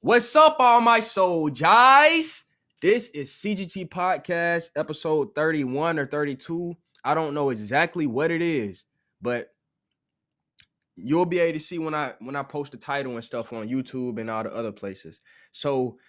What's up, all my soldiers? This is CGT Podcast, episode 31 or 32. I don't know exactly what it is, but you'll be able to see when I post the title and stuff on YouTube and all the other places. So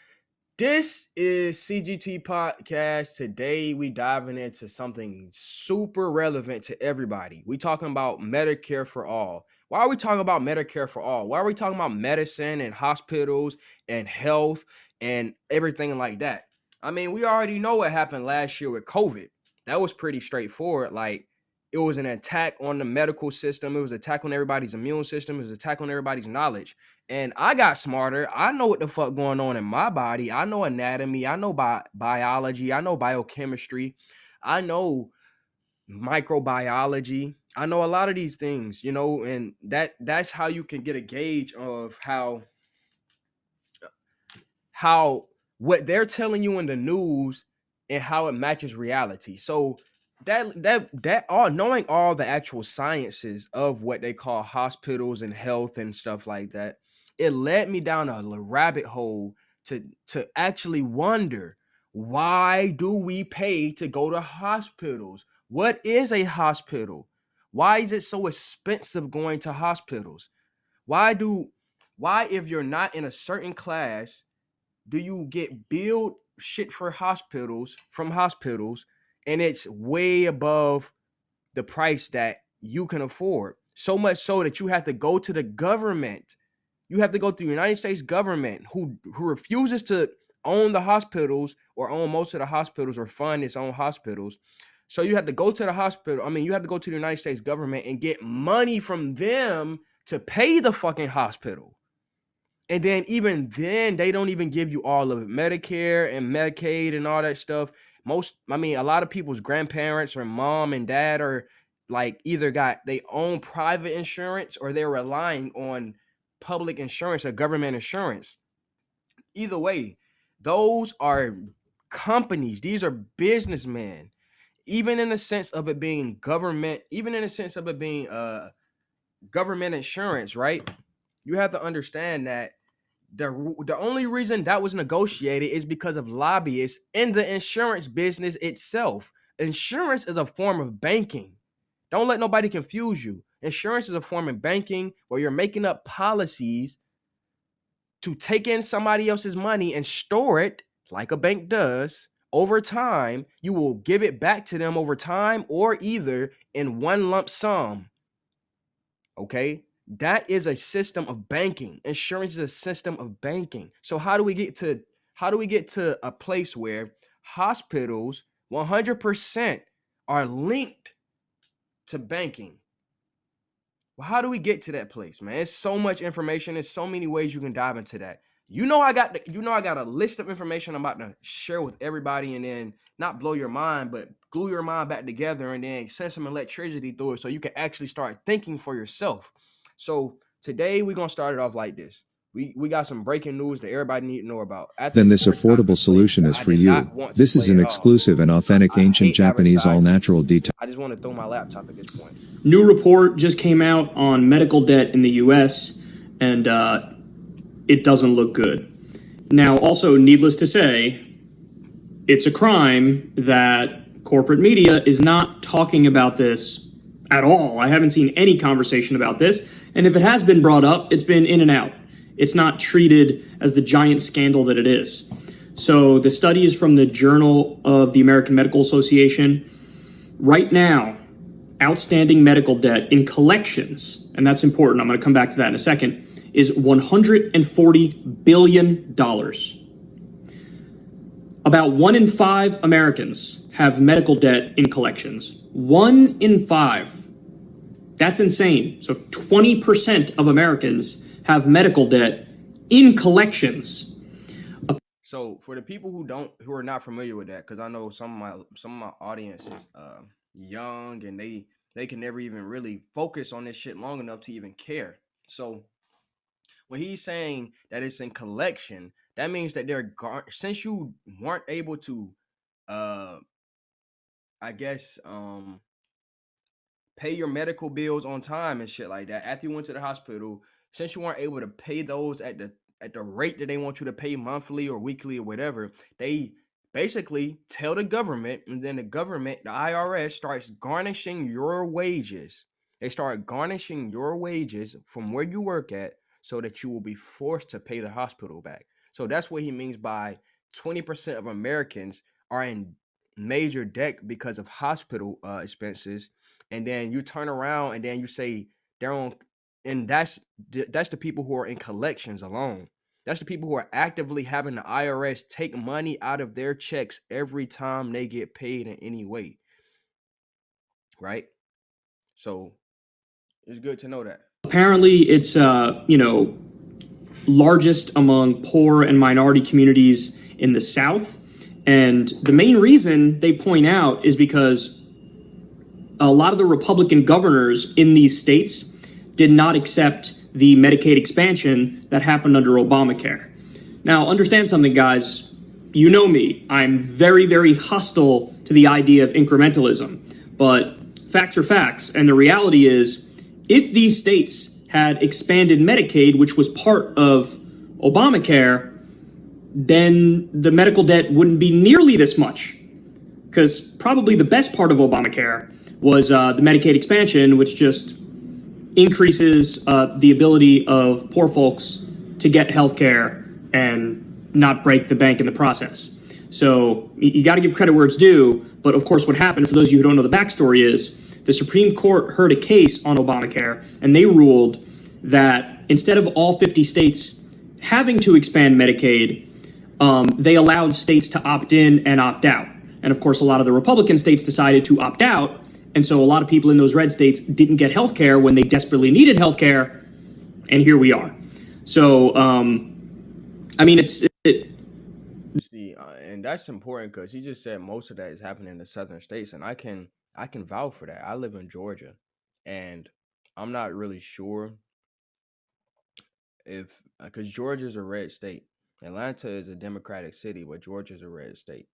this is CGT Podcast. Today we diving into something super relevant to everybody. We talking about Medicare for all. Why are we talking about Medicare for all? Why are we talking about medicine and hospitals and health and everything like that? I mean, we already know what happened last year with COVID. That was pretty straightforward. Like, it was an attack on the medical system. It was an attack on everybody's immune system. It was an attack on everybody's knowledge. And I got smarter. I know what the fuck going on in my body. I know anatomy. I know biology. I know biochemistry. I know microbiology. I know a lot of these things, and that's how you can get a gauge of how what they're telling you in the news and how it matches reality. So that all knowing all the actual sciences of what they call hospitals and health and stuff like that, it led me down a rabbit hole to actually wonder, why do we pay to go to hospitals? What is a hospital? Why is it so expensive going to hospitals? Why if you're not in a certain class do you get billed shit for hospitals from hospitals and it's way above the price that you can afford? So much so that you have to go to the government. You have to go through the United States government who refuses to own the hospitals or own most of the hospitals or fund its own hospitals. So you have to go to the hospital. I mean, you have to go to the United States government and get money from them to pay the fucking hospital. And then even then, they don't even give you all of it. Medicare and Medicaid and all that stuff. A lot of people's grandparents or mom and dad are like either got they own private insurance or they're relying on public insurance or government insurance. Either way, those are companies. These are businessmen. Even in the sense of it being government, even in the sense of it being government insurance, right? You have to understand that the only reason that was negotiated is because of lobbyists in the insurance business itself. Insurance is a form of banking. Don't let nobody confuse you. Insurance is a form of banking where you're making up policies to take in somebody else's money and store it like a bank does. Over time, you will give it back to them over time or either in one lump sum. Okay? That is a system of banking. Insurance is a system of banking. So how do we get to a place where hospitals 100% are linked to banking? Well, how do we get to that place, man? It's so much information. There's so many ways you can dive into that. I got a list of information I'm about to share with everybody and then not blow your mind, but glue your mind back together and then send some electricity through it so you can actually start thinking for yourself. So today we're gonna start it off like this. We got some breaking news that everybody need to know about. Then this affordable solution is for you. This is an exclusive and authentic ancient Japanese all-natural detox. I just want to throw my laptop at this point. New report just came out on medical debt in the U.S., and it doesn't look good. Now, also, needless to say, it's a crime that corporate media is not talking about this at all. I haven't seen any conversation about this, and if it has been brought up, it's been in and out. It's not treated as the giant scandal that it is. So the study is from the Journal of the American Medical Association. Right now, outstanding medical debt in collections, and that's important, I'm going to come back to that in a second, is $140 billion. About 1 in 5 Americans have medical debt in collections. 1 in 5. That's insane. So 20% of Americans have medical debt in collections. So for the people who are not familiar with that, because I know some of my audience is young and they can never even really focus on this shit long enough to even care. So when he's saying that it's in collection, that means that since you weren't able to pay your medical bills on time and shit like that after you went to the hospital, since you weren't able to pay those at the rate that they want you to pay monthly or weekly or whatever, they basically tell the government, and then the government, the IRS, starts garnishing your wages. They start garnishing your wages from where you work at so that you will be forced to pay the hospital back. So that's what he means by 20% of Americans are in major debt because of hospital expenses. And then you turn around and then you say they're on, and that's the people who are in collections alone. That's the people who are actively having the IRS take money out of their checks every time they get paid in any way. Right? So it's good to know that. Apparently, it's largest among poor and minority communities in the South. And the main reason they point out is because a lot of the Republican governors in these states did not accept the Medicaid expansion that happened under Obamacare. Now, understand something, guys. You know me. I'm very, very hostile to the idea of incrementalism. But facts are facts. And the reality is, if these states had expanded Medicaid, which was part of Obamacare, then the medical debt wouldn't be nearly this much. Because probably the best part of Obamacare was the Medicaid expansion, which just increases the ability of poor folks to get health care and not break the bank in the process. So you got to give credit where it's due. But of course, what happened, for those of you who don't know the backstory, is the Supreme Court heard a case on Obamacare, and they ruled that instead of all 50 states having to expand Medicaid, they allowed states to opt in and opt out. And of course, a lot of the Republican states decided to opt out. And so a lot of people in those red states didn't get health care when they desperately needed health care. And here we are. So, I mean, See, and that's important because he just said most of that is happening in the southern states. And I can vouch for that. I live in Georgia, and I'm not really sure if, because Georgia is a red state. Atlanta is a Democratic city, but Georgia is a red state.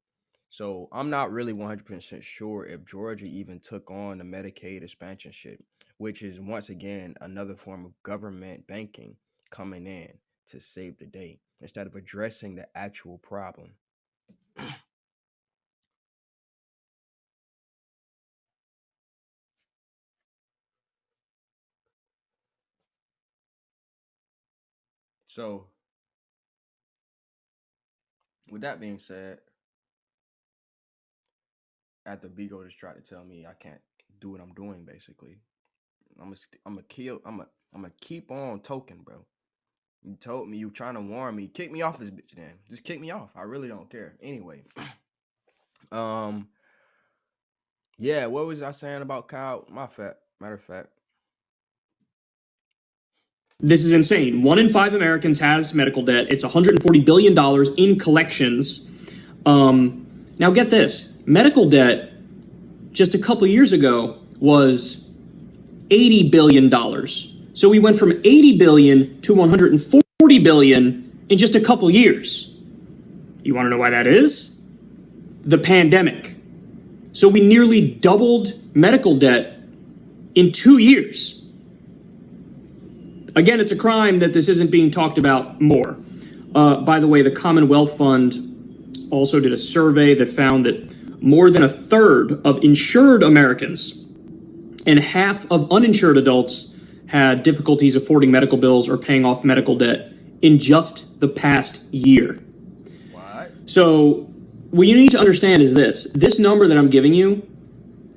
So I'm not really 100% sure if Georgia even took on the Medicaid expansion shit, which is once again another form of government banking coming in to save the day instead of addressing the actual problem. So with that being said, after Bigo just tried to tell me I can't do what I'm doing, basically, I'm gonna keep on token, bro. You told me, you trying to warn me. Kick me off this bitch then. Just kick me off. I really don't care. Anyway. Yeah, what was I saying about Kyle? Matter of fact. this is insane. 1 in 5 Americans has medical debt. It's $140 billion in collections. Now get this. Medical debt just a couple years ago was $80 billion. So we went from 80 billion to 140 billion in just a couple years. You want to know why that is? The pandemic. So we nearly doubled medical debt in 2 years. Again, it's a crime that this isn't being talked about more. By the way, the Commonwealth Fund also did a survey that found that more than a third of insured Americans and half of uninsured adults had difficulties affording medical bills or paying off medical debt in just the past year. What? So what you need to understand is this number that I'm giving you,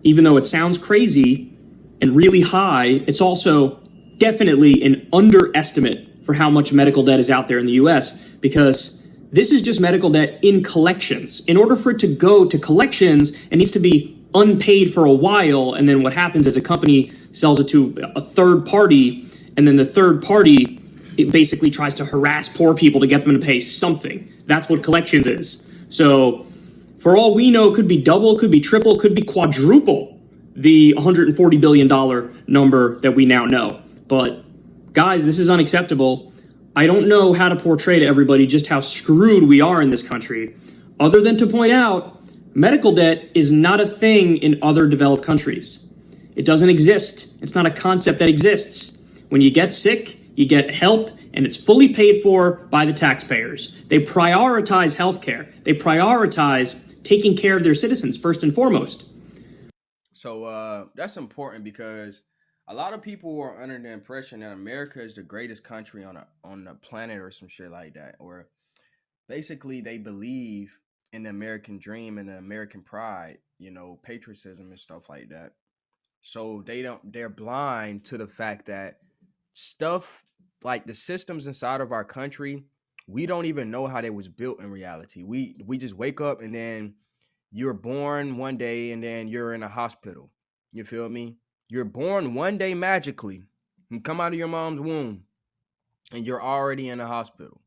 even though it sounds crazy and really high, it's also definitely an underestimate for how much medical debt is out there in the US, because this is just medical debt in collections. In order for it to go to collections, it needs to be unpaid for a while, and then what happens is a company sells it to a third party, and then the third party, it basically tries to harass poor people to get them to pay something. That's what collections is. So for all we know, could be double, could be triple, could be quadruple the $140 billion number that we now know. But guys, this is unacceptable. I don't know how to portray to everybody just how screwed we are in this country, other than to point out medical debt is not a thing in other developed countries. It doesn't exist. It's not a concept that exists. When you get sick, You get help, and it's fully paid for by the taxpayers. They prioritize healthcare. They prioritize taking care of their citizens first and foremost. So that's important because a lot of people are under the impression that America is the greatest country on the planet or some shit like that, or basically they believe in the American dream and the American pride, patriotism and stuff like that. So they're blind to the fact that stuff like the systems inside of our country, we don't even know how they was built in reality. We just wake up and then you're born one day and then you're in a hospital. You feel me? You're born one day magically. You come out of your mom's womb and you're already in a hospital.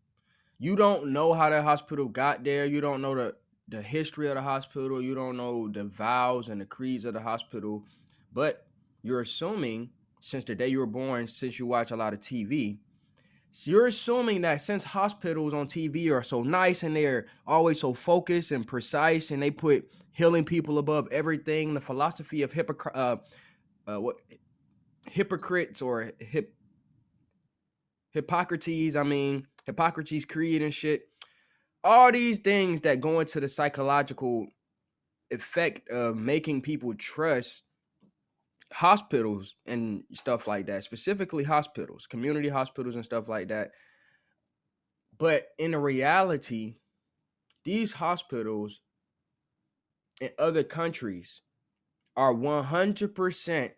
You don't know how that hospital got there. You don't know the history of the hospital. You don't know the vows and the creeds of the hospital. But you're assuming, since the day you were born, since you watch a lot of TV, so you're assuming that since hospitals on TV are so nice and they're always so focused and precise and they put healing people above everything, the philosophy of hypocrites or Hippocrates creed and shit, all these things that go into the psychological effect of making people trust hospitals and stuff like that, specifically hospitals, community hospitals and stuff like that. But in the reality, these hospitals in other countries are 100%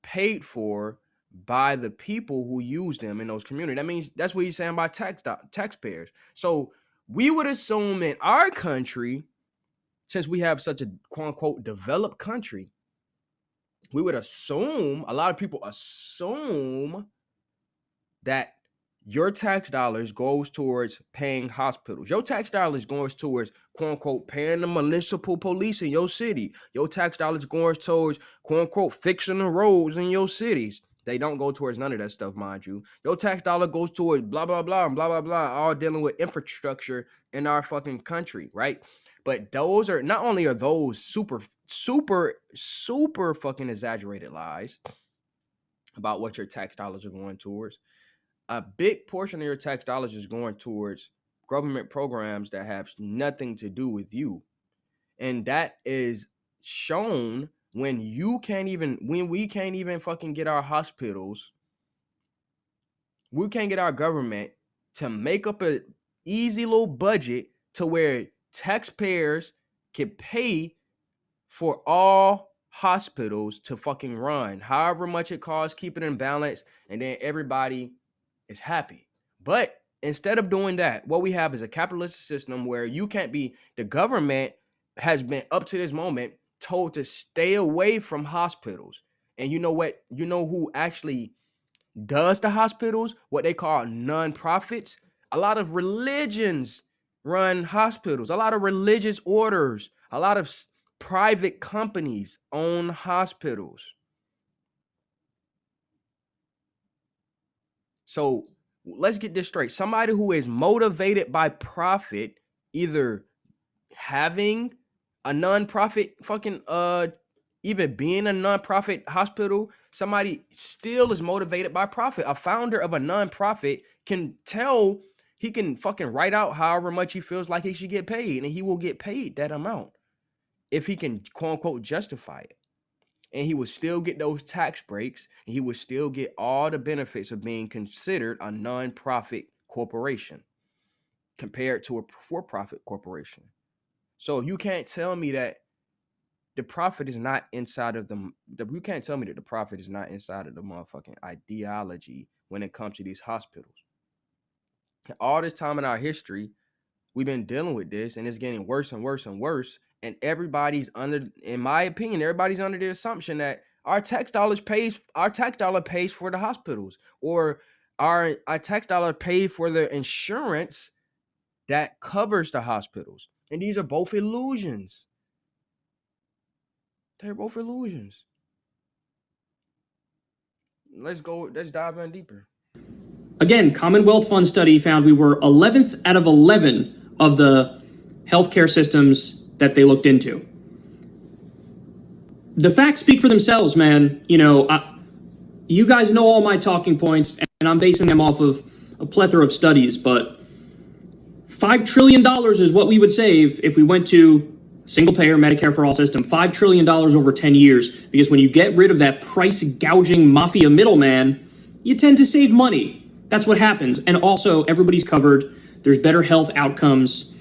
paid for by the people who use them in those communities. That means that's what he's saying by taxpayers. So we would assume in our country, since we have such a quote unquote developed country, we would assume, a lot of people assume, that your tax dollars goes towards paying hospitals. Your tax dollars goes towards quote unquote paying the municipal police in your city. Your tax dollars goes towards quote unquote fixing the roads in your cities. They don't go towards none of that stuff, mind you. Your tax dollar goes towards blah, blah, blah, and blah, blah, blah, all dealing with infrastructure in our fucking country, right? But those are, not only are those super fucking exaggerated lies about what your tax dollars are going towards, a big portion of your tax dollars is going towards government programs that have nothing to do with you. And that is shown when we can't even fucking get our hospitals, we can't get our government to make up a easy little budget to where taxpayers can pay for all hospitals to fucking run however much it costs, keep it in balance, and then everybody is happy. But instead of doing that, what we have is a capitalist system where the government has been up to this moment told to stay away from hospitals. And you know what? You know who actually does the hospitals? What they call non-profits. A lot of religions run hospitals. A lot of religious orders. A lot of private companies own hospitals. So let's get this straight. Somebody who is motivated by profit, either having a nonprofit fucking even being a nonprofit hospital, somebody still is motivated by profit. A founder of a nonprofit can tell, he can fucking write out however much he feels like he should get paid, and he will get paid that amount if he can quote unquote justify it. And he would still get those tax breaks, and he would still get all the benefits of being considered a non-profit corporation compared to a for-profit corporation. So you can't tell me that the profit is not inside of you can't tell me that the profit is not inside of the motherfucking ideology when it comes to these hospitals. All this time in our history, we've been dealing with this, and it's getting worse and worse and worse. And in my opinion, everybody's under the assumption that our tax dollar pays for the hospitals, or our tax dollar pays for the insurance that covers the hospitals. And these are both illusions. They're both illusions. Let's dive in deeper. Again, Commonwealth Fund study found we were 11th out of 11 of the healthcare systems that they looked into. The facts speak for themselves, man. you guys know all my talking points, and I'm basing them off of a plethora of studies, but $5 trillion is what we would save if we went to single payer Medicare for all system. $5 trillion over 10 years, because when you get rid of that price gouging mafia middleman, you tend to save money. That's what happens. And also, everybody's covered. There's better health outcomes.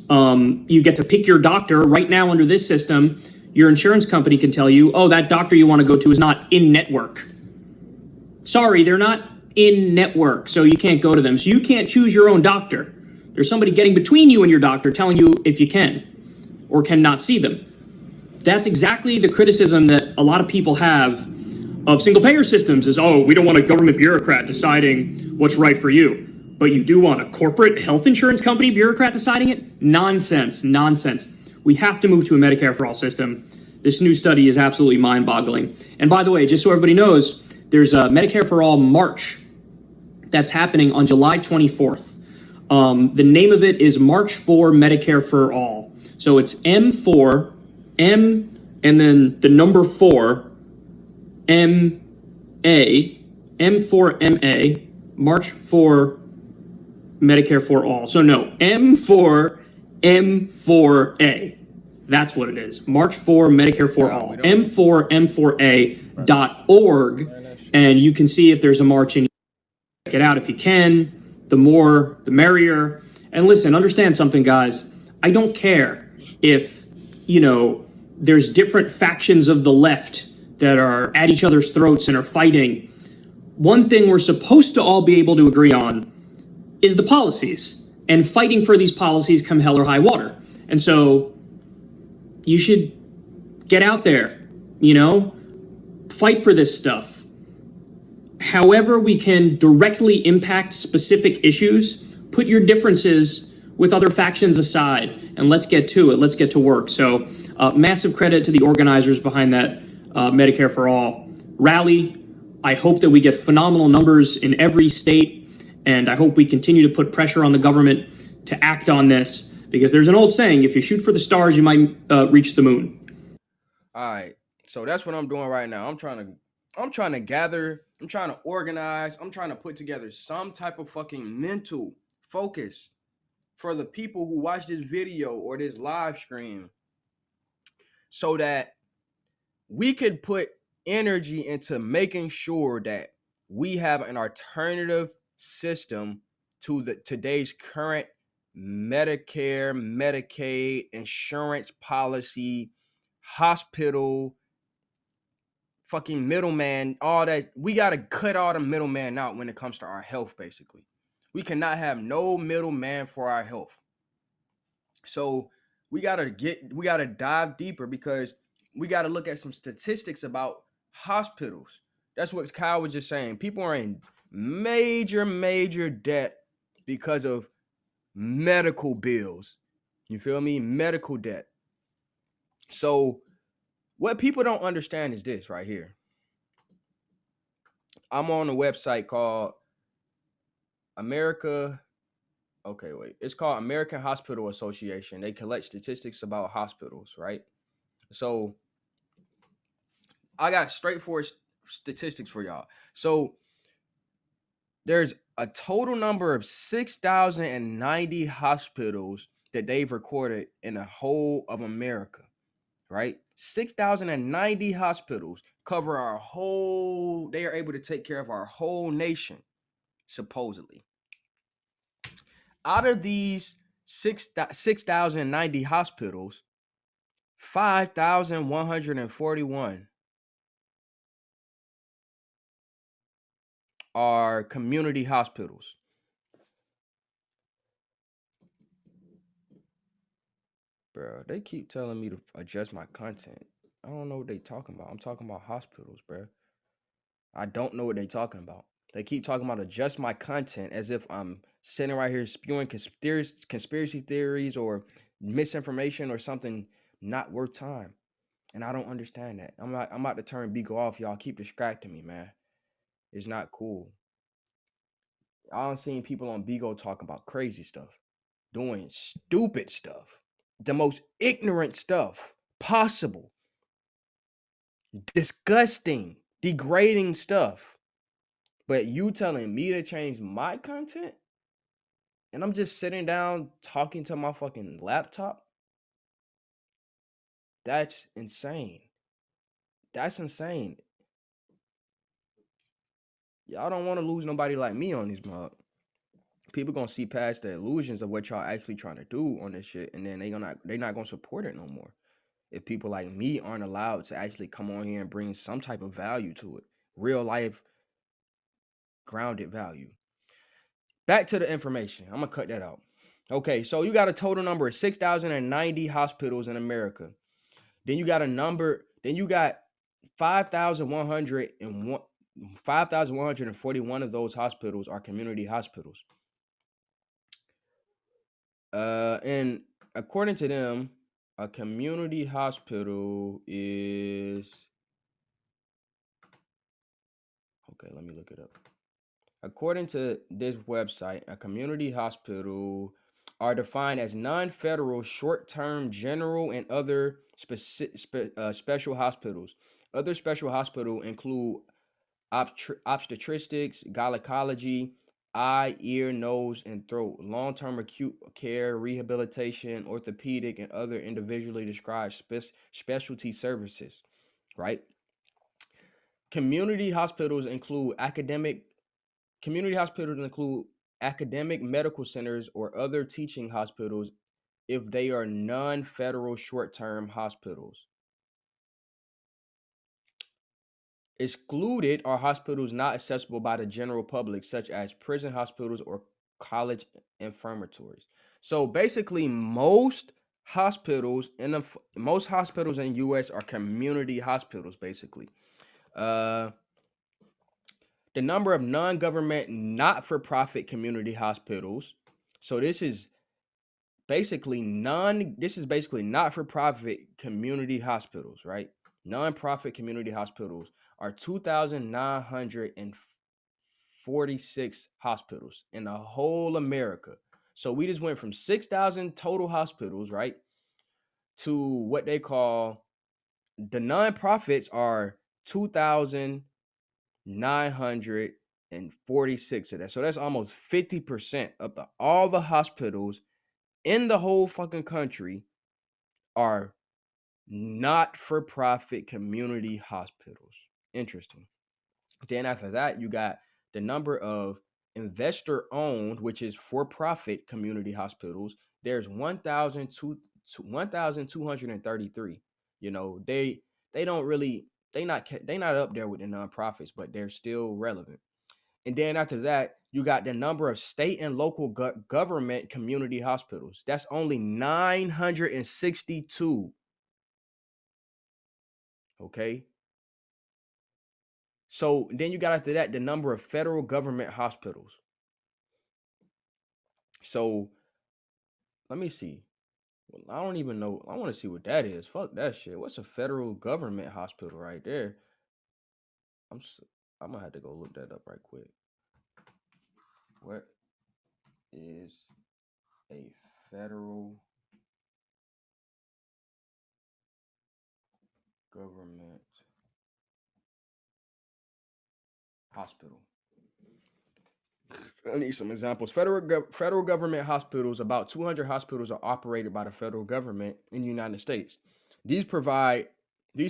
You get to pick your doctor. Right now, under this system, your insurance company can tell you, oh, that doctor you want to go to is not in network. Sorry, they're not in network, so you can't go to them. So you can't choose your own doctor. There's somebody getting between you and your doctor telling you if you can or cannot see them. That's exactly the criticism that a lot of people have of single payer systems is, oh, we don't want a government bureaucrat deciding what's right for you. But you do want a corporate health insurance company bureaucrat deciding it? Nonsense, nonsense. We have to move to a Medicare for all system. This new study is absolutely mind-boggling. And by the way, just so everybody knows, there's a Medicare for All March that's happening on July 24th. The name of it is March for Medicare for All. So it's M4, M, and then the number 4, M-A, M4MA, March for Medicare for All. So no, M4, M4A. That's what it is. March for Medicare for All. M4M4A.org. And you can see if there's a march in. Check it out if you can. The more, the merrier. And listen, understand something, guys. I don't care if, there's different factions of the left that are at each other's throats and are fighting. One thing we're supposed to all be able to agree on is the policies. And fighting for these policies come hell or high water. And so you should get out there, fight for this stuff. However we can directly impact specific issues, put your differences with other factions aside, and let's get to it. Let's get to work. So massive credit to the organizers behind that Medicare for All rally. I hope that we get phenomenal numbers in every state, and I hope we continue to put pressure on the government to act on this, because there's an old saying, if you shoot for the stars, you might reach the moon. All right. So that's what I'm doing right now. I'm trying to gather, I'm trying to organize, I'm trying to put together some type of fucking mental focus for the people who watch this video or this live stream, so that we could put energy into making sure that we have an alternative system to today's current Medicare, Medicaid, insurance policy, hospital, fucking middleman, all that. We got to cut all the middleman out when it comes to our health, basically. We cannot have no middleman for our health. So we got to dive deeper, because we got to look at some statistics about hospitals. That's what Kyle was just saying. People are in major debt because of medical bills. You feel me? Medical debt. So what people don't understand is this right here. I'm on a website called it's called American Hospital Association. They collect statistics about hospitals, right? So I got straightforward statistics for y'all. So there's a total number of 6,090 hospitals that they've recorded in the whole of America, right? 6,090 hospitals cover they are able to take care of our whole nation, supposedly. Out of these 6,090 hospitals, 5,141 are community hospitals. Bro, they keep telling me to adjust my content. I don't know what they talking about. I'm talking about hospitals, bro. I don't know what they talking about. They keep talking about adjust my content as if I'm sitting right here spewing conspiracy theories or misinformation or something not worth time. And I don't understand that. I'm about to turn Beagle off. Y'all keep distracting me, man. It's not cool. I don't seen people on Beagle talking about crazy stuff, doing stupid stuff, the most ignorant stuff possible, disgusting, degrading stuff. But you telling me to change my content, and I'm just sitting down talking to my fucking laptop? That's insane. That's insane. Y'all don't want to lose nobody like me on this mug. People gonna see past the illusions of what y'all actually trying to do on this shit, and then they not gonna support it no more. If people like me aren't allowed to actually come on here and bring some type of value to it, real life grounded value. Back to the information. I'm gonna cut that out. Okay, so you got a total number of 6,090 hospitals in America. Then you got 5,101 5,141 of those hospitals are community hospitals. And according to them, a community hospital is, okay, let me look it up. According to this website, a community hospital are defined as non-federal, short-term, general, and other special hospitals. Other special hospitals include obstetrics, gynecology, eye, ear, nose, and throat, long-term acute care, rehabilitation, orthopedic, and other individually described specialty services, right? Community hospitals include academic medical centers or other teaching hospitals if they are non-federal short-term hospitals. Excluded are hospitals not accessible by the general public, such as prison hospitals or college infirmatories. So basically, most hospitals in U.S. are community hospitals. Basically, the number of non-government, not-for-profit community hospitals. So this is basically not-for-profit community hospitals, right? Non-profit community hospitals are 2,946 hospitals in the whole America. So we just went from 6,000 total hospitals, right, to what they call the nonprofits are 2,946 of that. So that's almost 50% of all the hospitals in the whole fucking country are not-for-profit community hospitals. Interesting. Then after that, you got the number of investor-owned, which is for-profit community hospitals. There's 1,233. You know, they don't really they not up there with the nonprofits, but they're still relevant. And then after that, you got the number of state and local government community hospitals. That's only 962. Okay. So then you got after that the number of federal government hospitals. So let me see. Well, I don't even know. I want to see what that is. Fuck that shit. What's a federal government hospital right there? I'm gonna have to go look that up right quick. What is a federal government hospital? I need some examples. Federal government hospitals, about 200 hospitals are operated by the federal government in the United States. These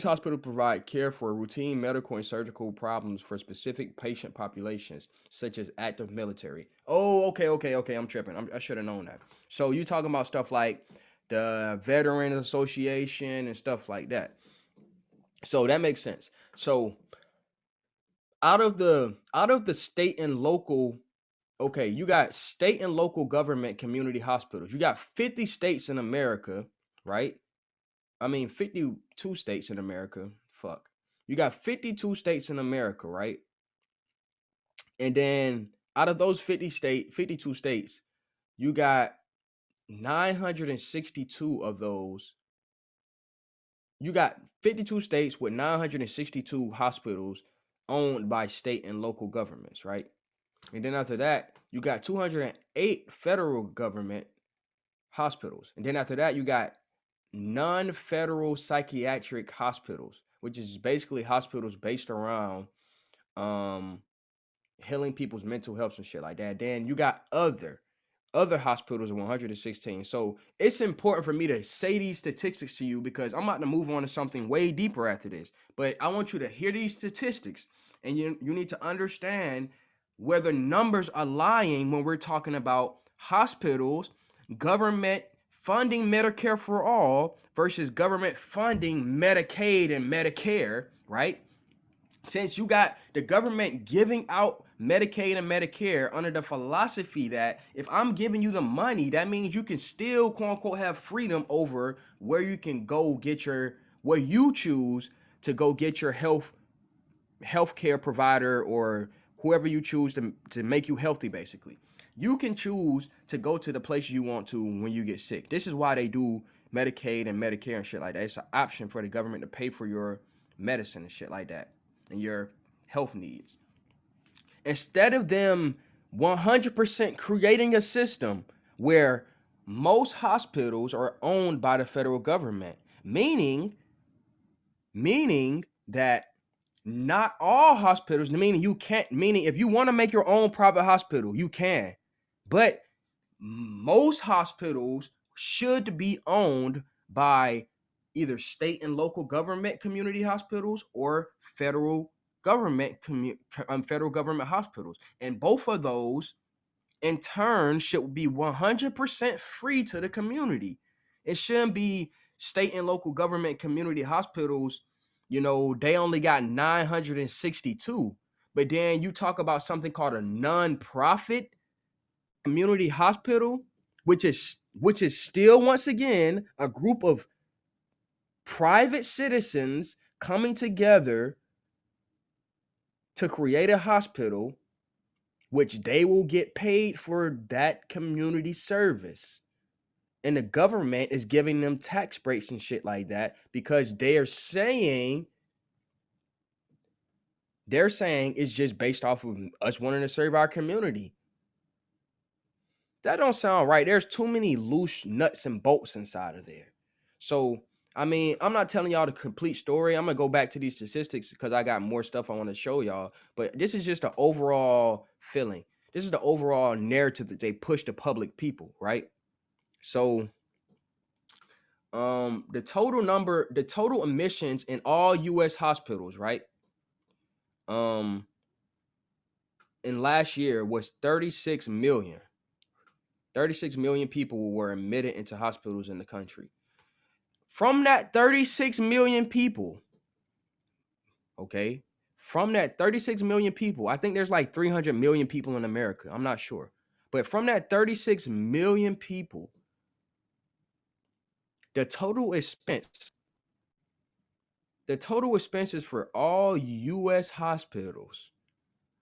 hospitals provide care for routine medical and surgical problems for specific patient populations, such as active military. Oh, okay. I'm tripping. I should have known that. So you talking about stuff like the Veteran Association and stuff like that. So that makes sense. So out of the state and local, okay, you got state and local government community hospitals. You got 50 states in America, right? I mean, 52 states in America. Fuck. You got 52 states in America, right? And then out of those 52 states, you got 962 of those. You got 52 states with 962 hospitals owned by state and local governments, right? And then after that, you got 208 federal government hospitals. And then after that, you got non-federal psychiatric hospitals, which is basically hospitals based around healing people's mental health and shit like that. Then you got other hospitals of 116. So it's important for me to say these statistics to you because I'm about to move on to something way deeper after this. But I want you to hear these statistics, and you need to understand whether numbers are lying when we're talking about hospitals, government funding Medicare for all versus government funding Medicaid and Medicare, right? Since you got the government giving out Medicaid and Medicare under the philosophy that if I'm giving you the money, that means you can still quote unquote have freedom over where you can go get where you choose to go get your healthcare provider or whoever you choose to make you healthy. Basically, you can choose to go to the place you want to when you get sick. This is why they do Medicaid and Medicare and shit like that. It's an option for the government to pay for your medicine and shit like that and your health needs. Instead of them 100% creating a system where most hospitals are owned by the federal government, meaning that not all hospitals, meaning if you want to make your own private hospital, you can. But most hospitals should be owned by either state and local government community hospitals or federal government hospitals. And both of those in turn should be 100% free to the community. It shouldn't be state and local government community hospitals, they only got 962. But then you talk about something called a non-profit community hospital, which is still, once again, a group of private citizens coming together to create a hospital, which they will get paid for that community service. And the government is giving them tax breaks and shit like that because they're saying it's just based off of us wanting to serve our community. That don't sound right. There's too many loose nuts and bolts inside of there. So, I mean, I'm not telling y'all the complete story. I'm going to go back to these statistics because I got more stuff I want to show y'all. But this is just the overall feeling. This is the overall narrative that they push to public people, right? So, the total admissions in all U.S. hospitals, right? In last year was 36 million. 36 million people were admitted into hospitals in the country. From that 36 million people, okay, from that 36 million people, I think there's like 300 million people in America. I'm not sure. But from that 36 million people, the total expenses for all U.S. hospitals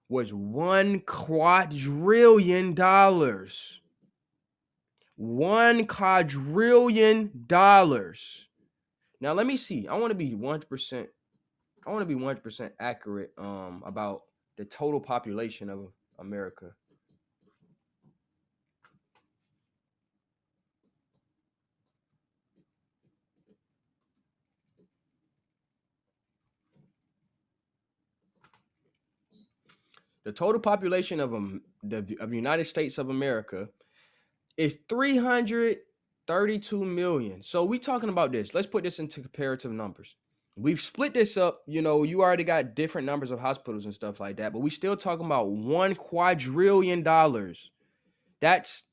was $1 quadrillion. $1 quadrillion. Now let me see. I want to be 100%. I want to be 100% accurate about the total population of America. The total population of the United States of America is 332 million. So we talking about this. Let's put this into comparative numbers. We've split this up. You already got different numbers of hospitals and stuff like that, but we still talking about $1 quadrillion. That's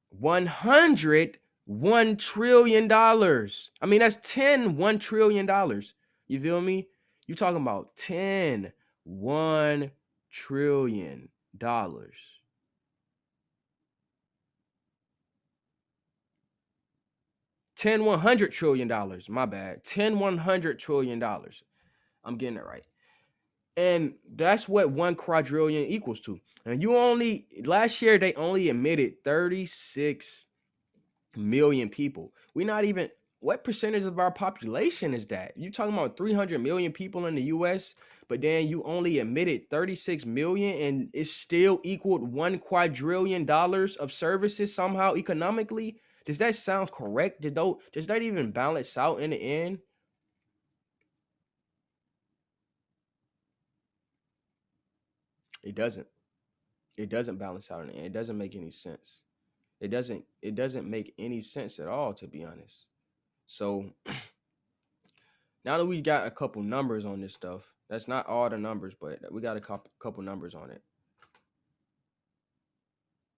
101 trillion dollars. I mean, that's 1 trillion dollars. You feel me? You talking about 1 trillion dollars. 100 trillion dollars. My bad. 100 trillion dollars. I'm getting it right. And that's what 1 quadrillion equals to. And last year they only admitted 36 million people. What percentage of our population is that? You talking about 300 million people in the US, but then you only admitted 36 million and it still equaled $1 quadrillion of services somehow economically? Does that sound correct? Does that even balance out in the end? It doesn't. It doesn't balance out, and it doesn't make any sense. It doesn't make any sense at all, to be honest. So now that we got a couple numbers on this stuff, that's not all the numbers, but we got a couple numbers on it.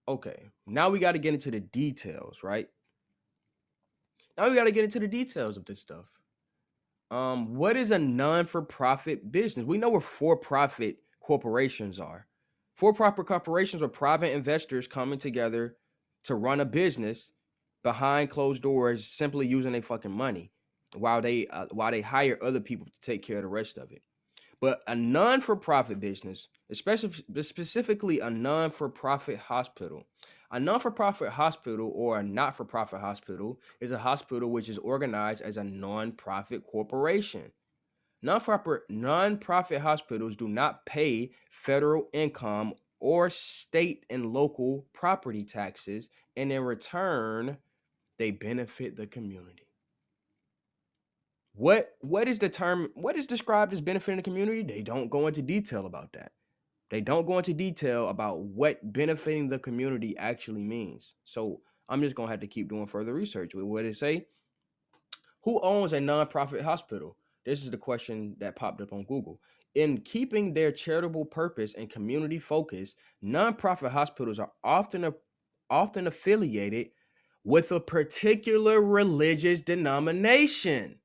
Okay, now we got to get into the details, right? Now we got to get into the details of this stuff. What is a non-for-profit business? We know what for-profit corporations are. For-profit corporations are private investors coming together to run a business behind closed doors, simply using their fucking money while they hire other people to take care of the rest of it. But a non-for-profit business, specifically a non-for-profit hospital, a non-for-profit hospital or a not-for-profit hospital is a hospital which is organized as a non-profit corporation. Non-profit hospitals do not pay federal income or state and local property taxes, and in return, they benefit the community. What is described as benefiting the community? They don't go into detail about that. They don't go into detail about what benefiting the community actually means. So I'm just gonna have to keep doing further research. What did it say? Who owns a nonprofit hospital? This is the question that popped up on Google. In keeping their charitable purpose and community focus, nonprofit hospitals are often affiliated with a particular religious denomination.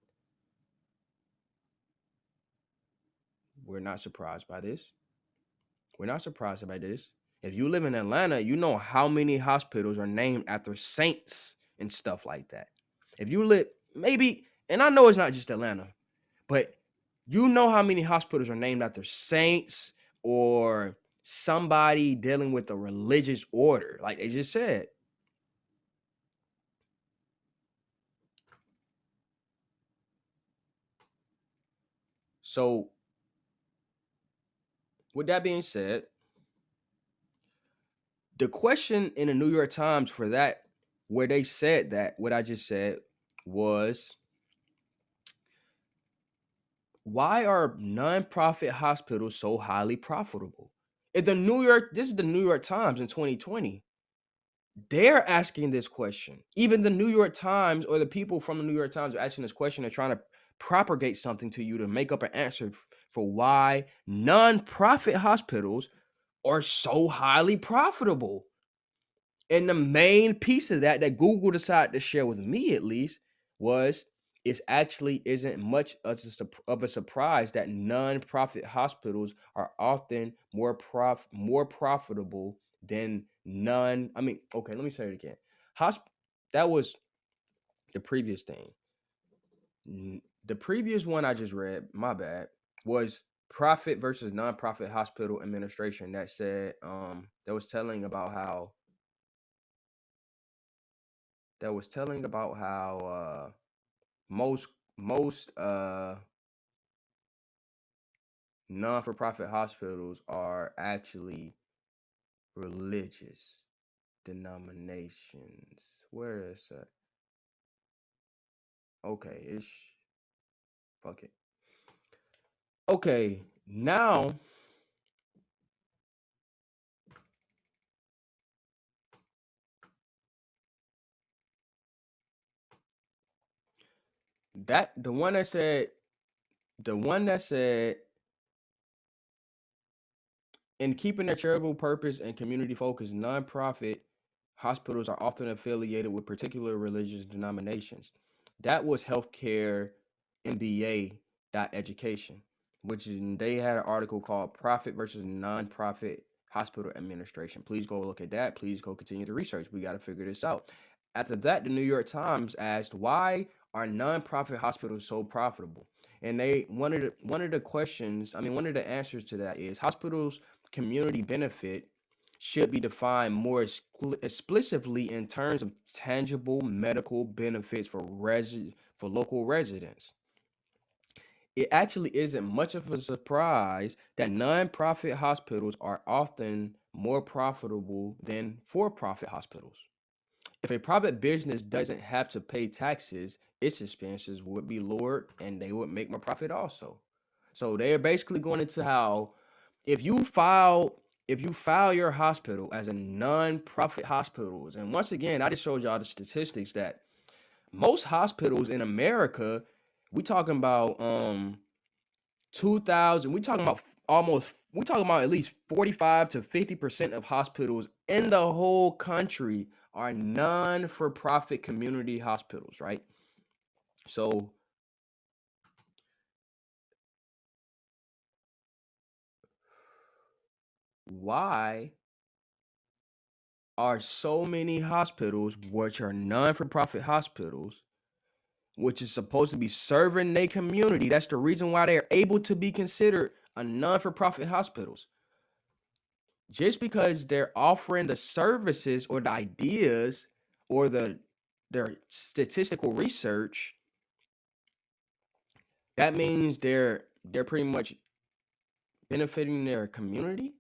We're not surprised by this. We're not surprised by this. If you live in Atlanta, you know how many hospitals are named after saints and stuff like that. If you live, maybe, and I know it's not just Atlanta, but you know how many hospitals are named after saints or somebody dealing with a religious order, like they just said. So, with that being said, the question in the New York Times for that, where they said that, what I just said was, why are nonprofit hospitals so highly profitable? This is the New York Times in 2020. They're asking this question. Even the New York Times or the people from the New York Times are asking this question and trying to propagate something to you to make up an answer for why nonprofit hospitals are so highly profitable. And the main piece of that Google decided to share with me, at least, was it actually isn't much of a surprise that non-profit hospitals are often more profitable than none. I mean, okay, let me say it again. That was the previous thing. The previous one I just read, my bad, was profit versus nonprofit hospital administration that said that was telling about how most non-for-profit hospitals are actually religious denominations. Where is that? Okay, fuck it. Okay, now the one that said in keeping their charitable purpose and community focus, nonprofit hospitals are often affiliated with particular religious denominations. That was healthcare MBA.education, which is they had an article called Profit versus Nonprofit Hospital Administration. Please go look at that. Please go continue the research. We got to figure this out. After that, the New York Times asked, why are nonprofit hospitals so profitable? And one of the answers to that is hospitals community benefit should be defined more explicitly in terms of tangible medical benefits for local residents. It actually isn't much of a surprise that nonprofit hospitals are often more profitable than for-profit hospitals. If a private business doesn't have to pay taxes, its expenses would be lowered and they would make more profit also. So they're basically going into how if you file if you file your hospital as a non-profit hospitals, and once again, I just showed y'all the statistics that most hospitals in America, we talking about 2000, we talking about at least 45 to 50% of hospitals in the whole country are non-for-profit community hospitals, right? So why are so many hospitals, which are non-for-profit hospitals, which is supposed to be serving their community? That's the reason why they're able to be considered a non-for-profit hospitals. Just because they're offering the services or the ideas or their statistical research, that means they're pretty much benefiting their community.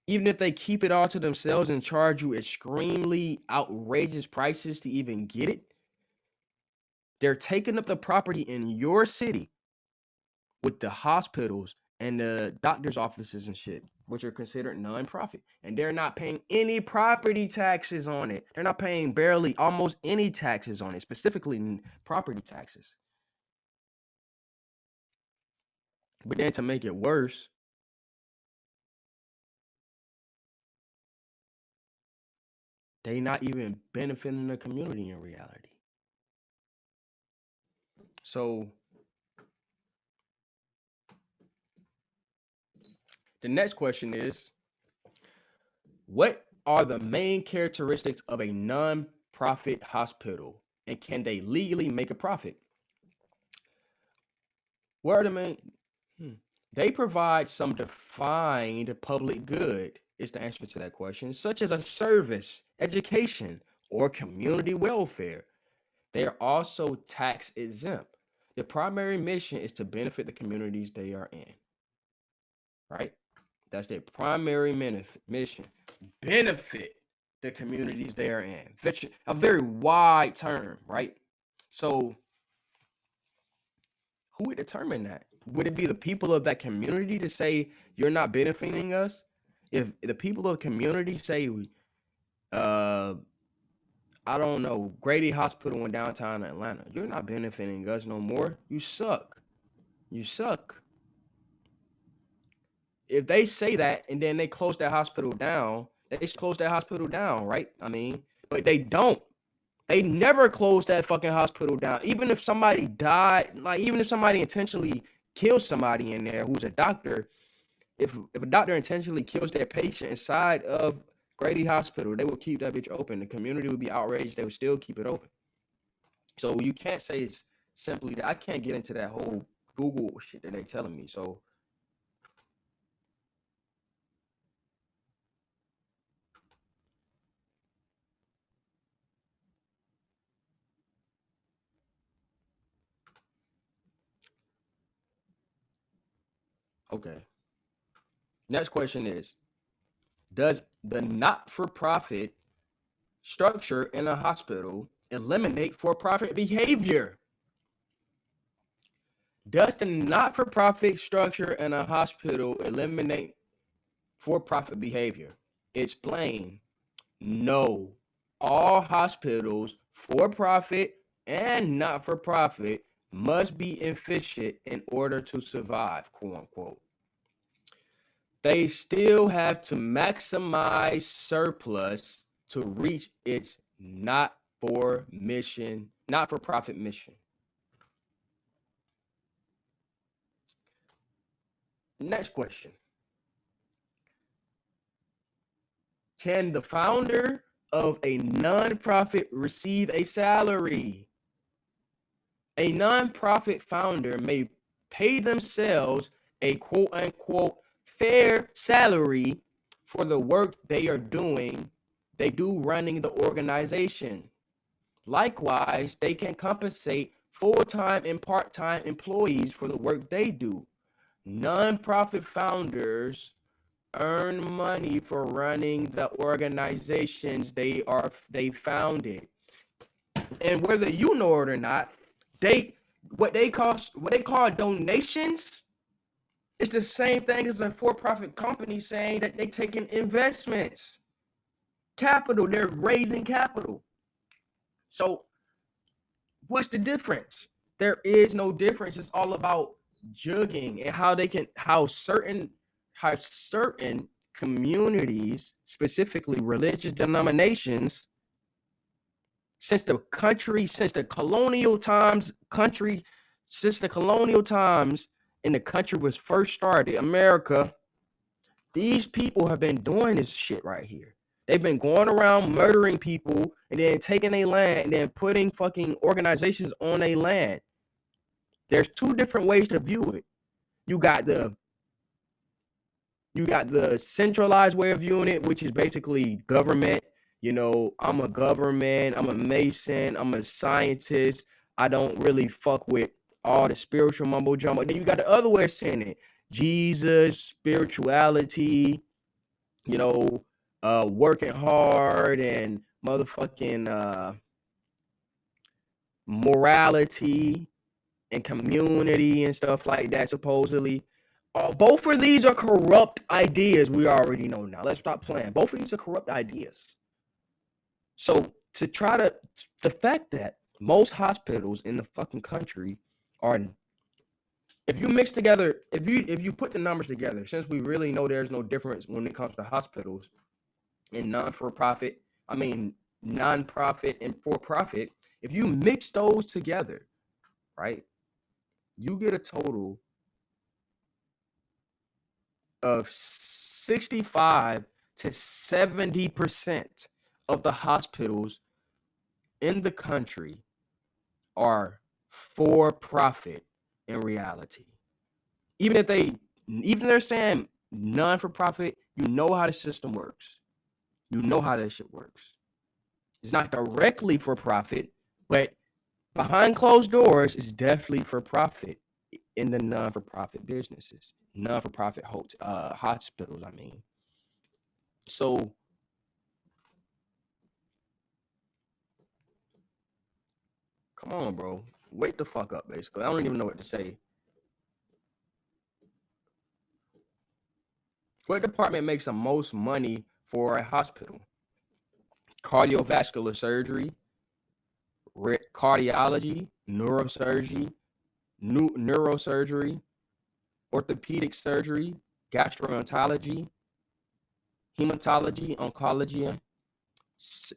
Even if they keep it all to themselves and charge you extremely outrageous prices to even get it, they're taking up the property in your city with the hospitals and the doctor's offices and shit, which are considered non-profit, and they're not paying any property taxes on it. They're not paying barely almost any taxes on it, specifically property taxes. But then to make it worse, they not even benefiting the community in reality. So the next question is, what are the main characteristics of a non-profit hospital, and can they legally make a profit? What are the main? They provide some defined public good, is the answer to that question, such as a service, education, or community welfare. They are also tax exempt. The primary mission is to benefit the communities they are in. Right? That's their primary mission. Benefit the communities they are in. A very wide term, right? So who would determine that? Would it be the people of that community to say you're not benefiting us? If the people of the community say, uh, I don't know, Grady Hospital in downtown Atlanta, you're not benefiting us no more. You suck. You suck. If they say that and then they close that hospital down, they just close that hospital down, right? I mean, but they don't. They never close that fucking hospital down. Even if somebody died, like even if somebody intentionally kills somebody in there who's a doctor, if a doctor intentionally kills their patient inside of Grady Hospital, they will keep that bitch open. The community would be outraged. They would still keep it open. So you can't say it's simply that. I can't get into that whole Google shit that they telling me. So okay. Next question is, does the not-for-profit structure in a hospital eliminate for-profit behavior? Does the not-for-profit structure in a hospital eliminate for-profit behavior? Explain. No. All hospitals, for-profit and not-for-profit, must be efficient in order to survive, quote unquote. They still have to maximize surplus to reach its not-for-profit mission. Next question. Can the founder of a nonprofit receive a salary? A nonprofit founder may pay themselves a quote unquote fair salary for the work they do running the organization. Likewise, they can compensate full-time and part-time employees for the work they do. Nonprofit founders earn money for running the organizations they founded. And whether you know it or not, what they call donations It's the same thing as a for-profit company saying that they taking investments, capital. They're raising capital. So what's the difference? There is no difference. It's all about jugging and how certain communities, specifically religious denominations, since the colonial times, and the country was first started, America, these people have been doing this shit right here. They've been going around murdering people and then taking their land and then putting fucking organizations on their land. There's two different ways to view it. You got the centralized way of viewing it, which is basically government. I'm a government, I'm a Mason, I'm a scientist. I don't really fuck with all the spiritual mumbo jumbo. Then you got the other way of saying it. Jesus, spirituality, working hard and motherfucking morality and community and stuff like that, supposedly. Both of these are corrupt ideas. We already know now. Let's stop playing. Both of these are corrupt ideas. So the fact that most hospitals in the fucking country are, if you mix together, if you put the numbers together, since we really know there's no difference when it comes to hospitals and non-profit and for-profit, if you mix those together, right, you get a total of 65 to 70% of the hospitals in the country are for profit in reality. Even they're saying non for profit, you know how the system works. You know how that shit works. It's not directly for profit, but behind closed doors, it's definitely for profit in the non-for-profit businesses, non-for-profit hospitals, I mean. So come on, bro. Wake the fuck up, basically. I don't even know what to say. What department makes the most money for a hospital? Cardiovascular surgery, cardiology, neurosurgery, orthopedic surgery, gastroenterology, hematology, oncology,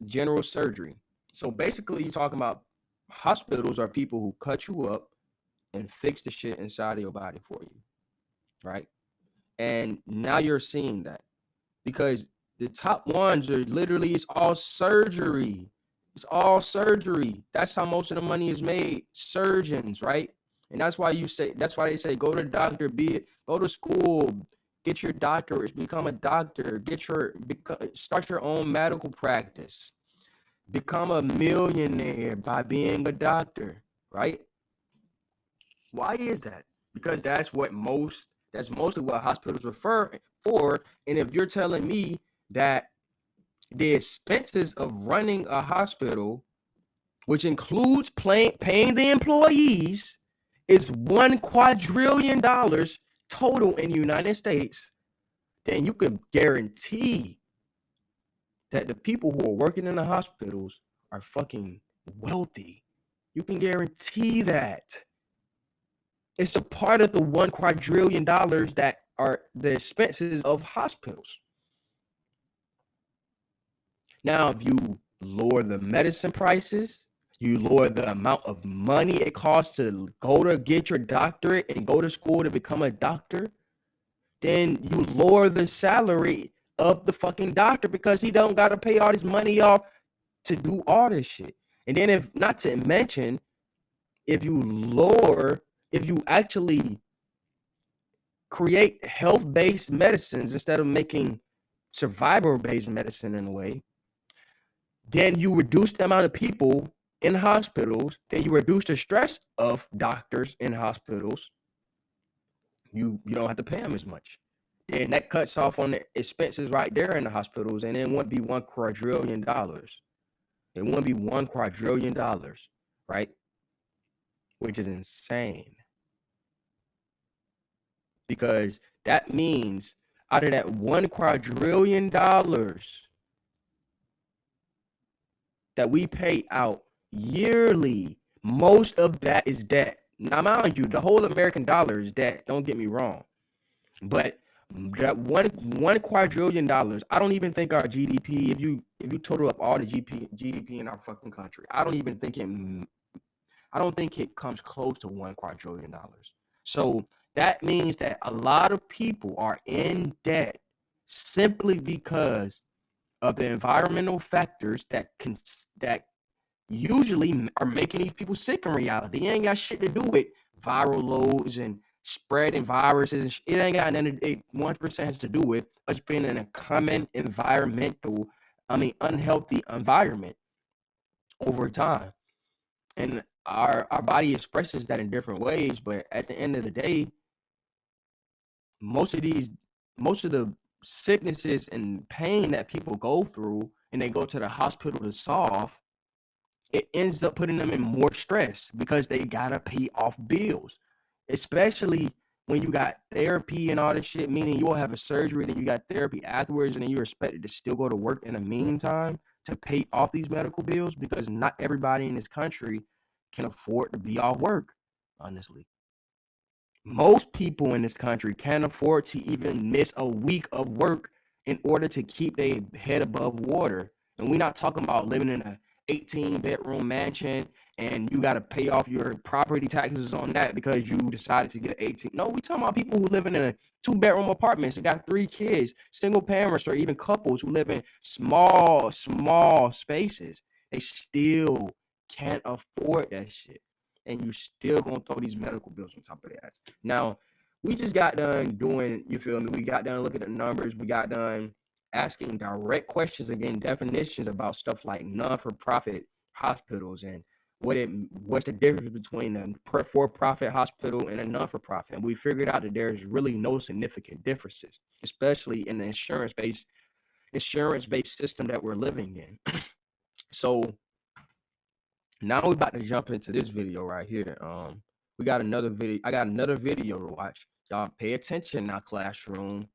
general surgery. So basically, you're talking about hospitals are people who cut you up and fix the shit inside of your body for you, right? And now you're seeing that because the top ones are literally, it's all surgery. It's all surgery. That's how most of the money is made. Surgeons, right? And that's why they say go to doctor, go to school, get your doctorate, become a doctor, start your own medical practice, become a millionaire by being a doctor, right? Why is that? Because that's mostly what hospitals refer for. And if you're telling me that the expenses of running a hospital, which includes paying the employees, is $1 quadrillion total in the United States, then you can guarantee that the people who are working in the hospitals are fucking wealthy. You can guarantee that. It's a part of the $1 quadrillion that are the expenses of hospitals. Now, if you lower the medicine prices, you lower the amount of money it costs to go to get your doctorate and go to school to become a doctor, then you lower the salary of the fucking doctor because he don't got to pay all this money off to do all this shit. And then if not to mention, if you actually create health-based medicines instead of making survivor-based medicine in a way, then you reduce the amount of people in hospitals, then you reduce the stress of doctors in hospitals. You don't have to pay them as much. Then that cuts off on the expenses right there in the hospitals, and it wouldn't be $1 quadrillion. It wouldn't be $1 quadrillion, right? Which is insane. because that means out of that $1 quadrillion that we pay out yearly, most of that is debt. Now, mind you, the whole American dollar is debt. Don't get me wrong, but that one quadrillion dollars, I don't even think our GDP, if you total up all the GDP in our fucking country, I don't think it comes close to $1 quadrillion. So that means that a lot of people are in debt simply because of the environmental factors that usually are making these people sick in reality. It ain't got shit to do with viral loads and spreading viruses. It ain't got nothing. 1% has to do with us being in a common unhealthy environment over time. And our body expresses that in different ways, but at the end of the day, most of the sicknesses and pain that people go through and they go to the hospital to solve, it ends up putting them in more stress because they gotta pay off bills, especially when you got therapy and all this shit, meaning you'll have a surgery, then you got therapy afterwards, and then you're expected to still go to work in the meantime to pay off these medical bills, because not everybody in this country can afford to be off work, honestly. Most people in this country can't afford to even miss a week of work in order to keep their head above water. And we're not talking about living in a 18-bedroom mansion and you got to pay off your property taxes on that because you decided to get an 18. No, we talking about people who live in a 2-bedroom apartments and got 3 kids, single parents, or even couples who live in small spaces. They still can't afford that shit. And you still gonna throw these medical bills on top of that. Now, we just got done doing, you feel me? We got done looking at the numbers. We got done asking direct questions and getting definitions about stuff like non-for-profit hospitals and what's the difference between a for-profit hospital and a non-for-profit. And we figured out that there's really no significant differences, especially in the insurance-based system that we're living in. So now we're about to jump into this video right here. We got another video. I got another video to watch. Y'all pay attention now, classroom.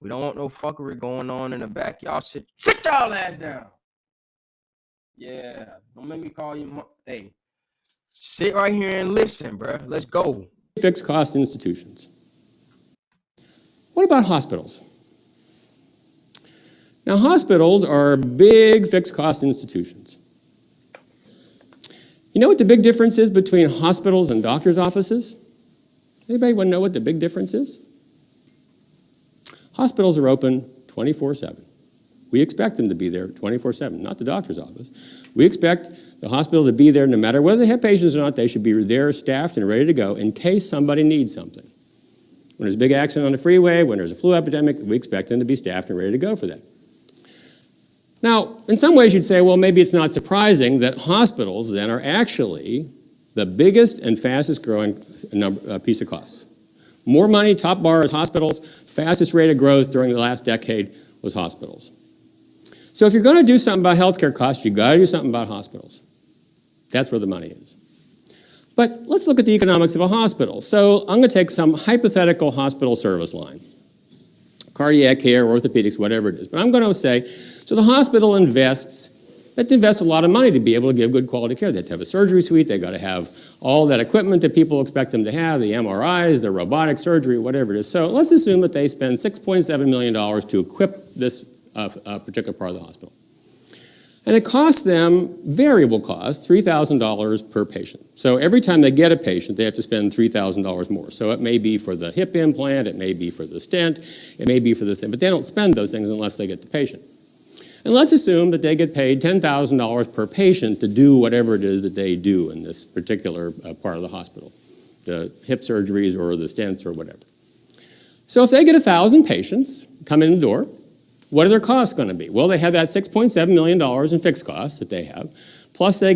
We don't want no fuckery going on in the back. Y'all sit y'all ass down. Yeah, don't make me call you. Hey, sit right here and listen, bruh. Let's go. Fixed cost institutions. What about hospitals? Now, hospitals are big fixed cost institutions. You know what the big difference is between hospitals and doctors' offices? Anybody want to know what the big difference is? Hospitals are open 24/7. We expect them to be there 24/7, not the doctor's office. We expect the hospital to be there no matter whether they have patients or not. They should be there staffed and ready to go in case somebody needs something. When there's a big accident on the freeway, when there's a flu epidemic, we expect them to be staffed and ready to go for that. Now, in some ways you'd say, well, maybe it's not surprising that hospitals then are actually the biggest and fastest growing piece of costs. More money, top bar is hospitals. Fastest rate of growth during the last decade was hospitals. So if you're going to do something about healthcare costs, you've got to do something about hospitals. That's where the money is. But let's look at the economics of a hospital. So I'm going to take some hypothetical hospital service line. Cardiac care, orthopedics, whatever it is. But I'm going to say, so the hospital invests a lot of money to be able to give good quality care. They have to have a surgery suite. They've got to have all that equipment that people expect them to have, the MRIs, the robotic surgery, whatever it is. So let's assume that they spend $6.7 million to equip this particular part of the hospital. And it costs them, variable costs, $3,000 per patient. So every time they get a patient, they have to spend $3,000 more. So it may be for the hip implant, it may be for the stent, it may be for the thing, but they don't spend those things unless they get the patient. And let's assume that they get paid $10,000 per patient to do whatever it is that they do in this particular part of the hospital, the hip surgeries or the stents or whatever. So if they get 1,000 patients come in the door, what are their costs going to be? Well, they have that $6.7 million in fixed costs that they have, plus they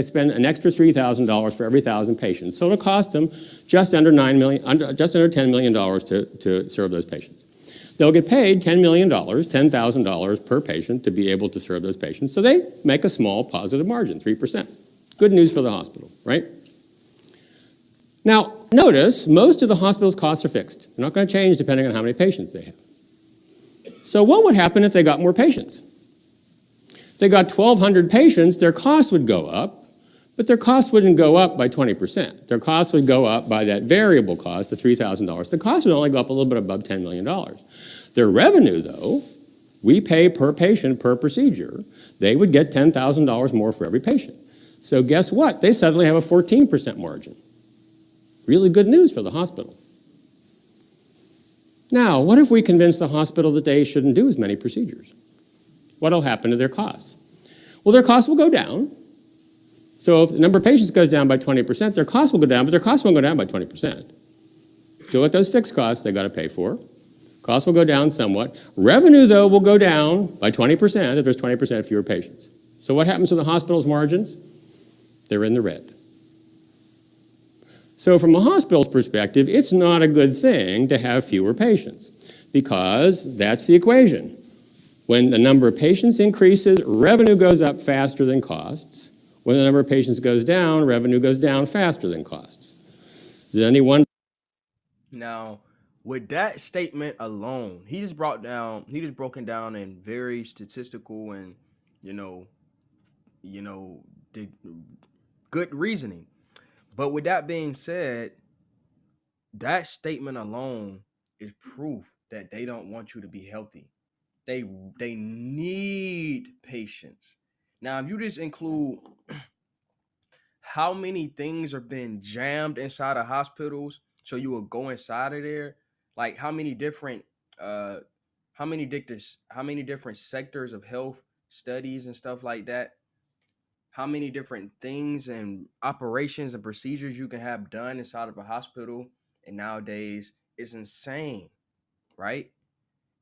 spend an extra $3,000 for every 1,000 patients. So it'll cost them just under $10 million to serve those patients. They'll get paid $10 million, $10,000 per patient to be able to serve those patients. So they make a small positive margin, 3%. Good news for the hospital, right? Now, notice most of the hospital's costs are fixed. They're not going to change depending on how many patients they have. So what would happen if they got more patients? If they got 1,200 patients, their costs would go up, but their costs wouldn't go up by 20%. Their costs would go up by that variable cost, the $3,000. The cost would only go up a little bit above $10 million. Their revenue, though, we pay per patient per procedure. They would get $10,000 more for every patient. So guess what? They suddenly have a 14% margin. Really good news for the hospital. Now, what if we convince the hospital that they shouldn't do as many procedures? What will happen to their costs? Well, their costs will go down. So if the number of patients goes down by 20%, their costs will go down, but their costs won't go down by 20%. Still at those fixed costs they got to pay for. Costs will go down somewhat. Revenue, though, will go down by 20% if there's 20% fewer patients. So what happens to the hospital's margins? They're in the red. So from a hospital's perspective, it's not a good thing to have fewer patients because that's the equation. When the number of patients increases, revenue goes up faster than costs. When the number of patients goes down, revenue goes down faster than costs. Is any one? Now, with that statement alone, he just broken down in very statistical and, the good reasoning. But with that being said, that statement alone is proof that they don't want you to be healthy. They need patience. Now, if you just include how many things are being jammed inside of hospitals, so you will go inside of there, like how many different sectors of health studies and stuff like that, how many different things and operations and procedures you can have done inside of a hospital, and nowadays it's insane, right?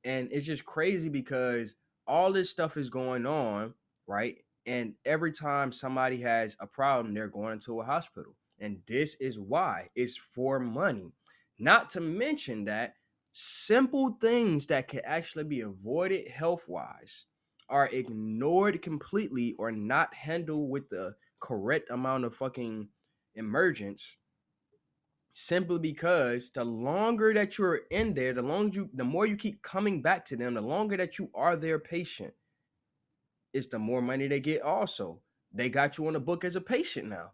And it's just crazy because all this stuff is going on, right? And every time somebody has a problem, they're going into a hospital. And this is why it's for money. Not to mention that simple things that could actually be avoided health-wise are ignored completely or not handled with the correct amount of fucking emergence, simply because the longer that you're in there, the more you keep coming back to them, the longer that you are their patient, it's the more money they get. Also, they got you on the book as a patient now.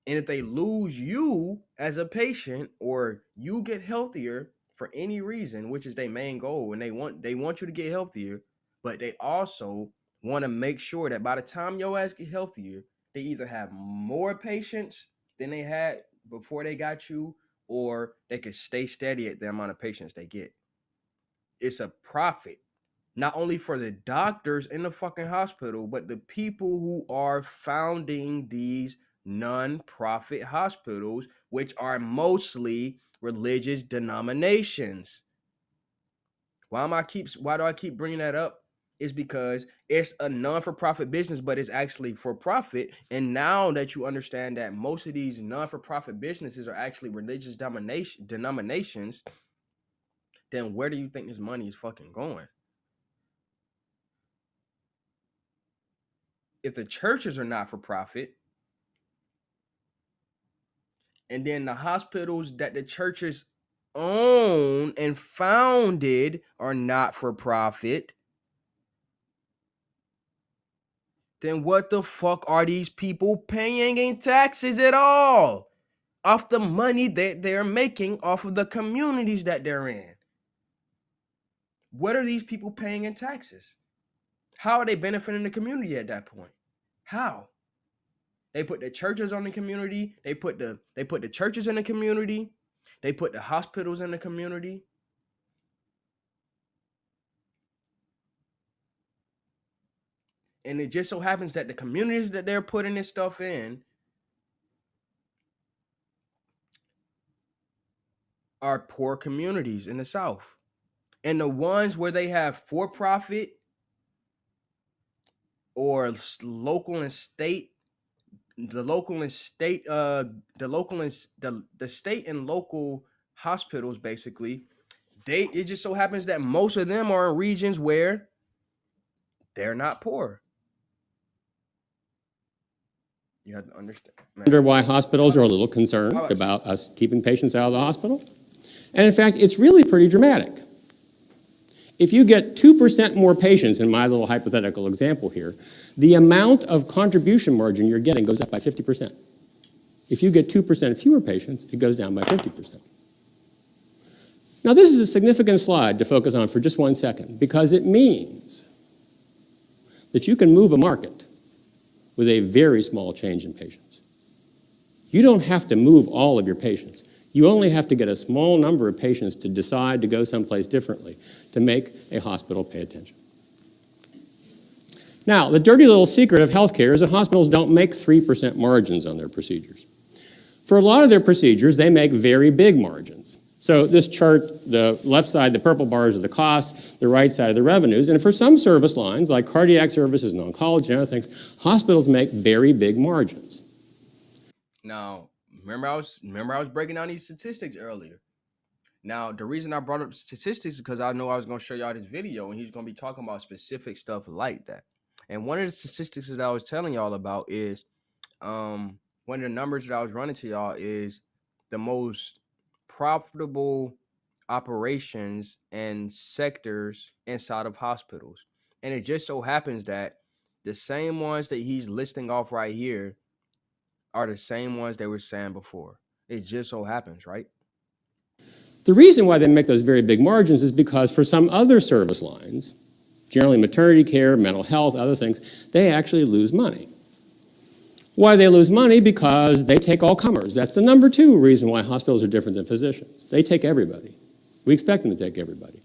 And if they lose you as a patient, or you get healthier for any reason, which is their main goal, and they want you to get healthier, but they also want to make sure that by the time your ass get healthier, they either have more patients than they had before they got you, or they could stay steady at the amount of patients they get. It's a profit, not only for the doctors in the fucking hospital, but the people who are founding these non-profit hospitals, which are mostly religious denominations. Why do I keep bringing that up? Is because it's a non-for-profit business, but it's actually for profit. And now that you understand that most of these non-for-profit businesses are actually religious denominations, then where do you think this money is fucking going? If the churches are not for profit, and then the hospitals that the churches own and founded are not for profit, then what the fuck are these people paying in taxes at all? Off the money that they're making off of the communities that they're in. What are these people paying in taxes? How are they benefiting the community at that point? How? They put the churches on the community. They put the churches in the community. They put the hospitals in the community. And it just so happens that the communities that they're putting this stuff in are poor communities in the South. And the ones where they have for-profit or local and state, the state and local hospitals, basically, it just so happens that most of them are in regions where they're not poor. You have to understand. Wonder why hospitals are a little concerned about us keeping patients out of the hospital. And in fact, it's really pretty dramatic. If you get 2% more patients, in my little hypothetical example here, the amount of contribution margin you're getting goes up by 50%. If you get 2% fewer patients, it goes down by 50%. Now, this is a significant slide to focus on for just 1 second, because it means that you can move a market with a very small change in patients. You don't have to move all of your patients. You only have to get a small number of patients to decide to go someplace differently to make a hospital pay attention. Now, the dirty little secret of healthcare is that hospitals don't make 3% margins on their procedures. For a lot of their procedures, they make very big margins. So this chart, the left side, the purple bars are the costs, the right side are the revenues. And for some service lines, like cardiac services and oncology and other things, hospitals make very big margins. Now, remember I was breaking down these statistics earlier. Now, the reason I brought up statistics is because I know I was going to show y'all this video, and he's going to be talking about specific stuff like that. And one of the statistics that I was telling y'all about is, one of the numbers that I was running to y'all is the most profitable operations and sectors inside of hospitals. And it just so happens that the same ones that he's listing off right here are the same ones they were saying before. It just so happens, right? The reason why they make those very big margins is because for some other service lines, generally maternity care, mental health, other things, they actually lose money. Why they lose money? Because they take all comers. That's the number 2 reason why hospitals are different than physicians. They take everybody. We expect them to take everybody.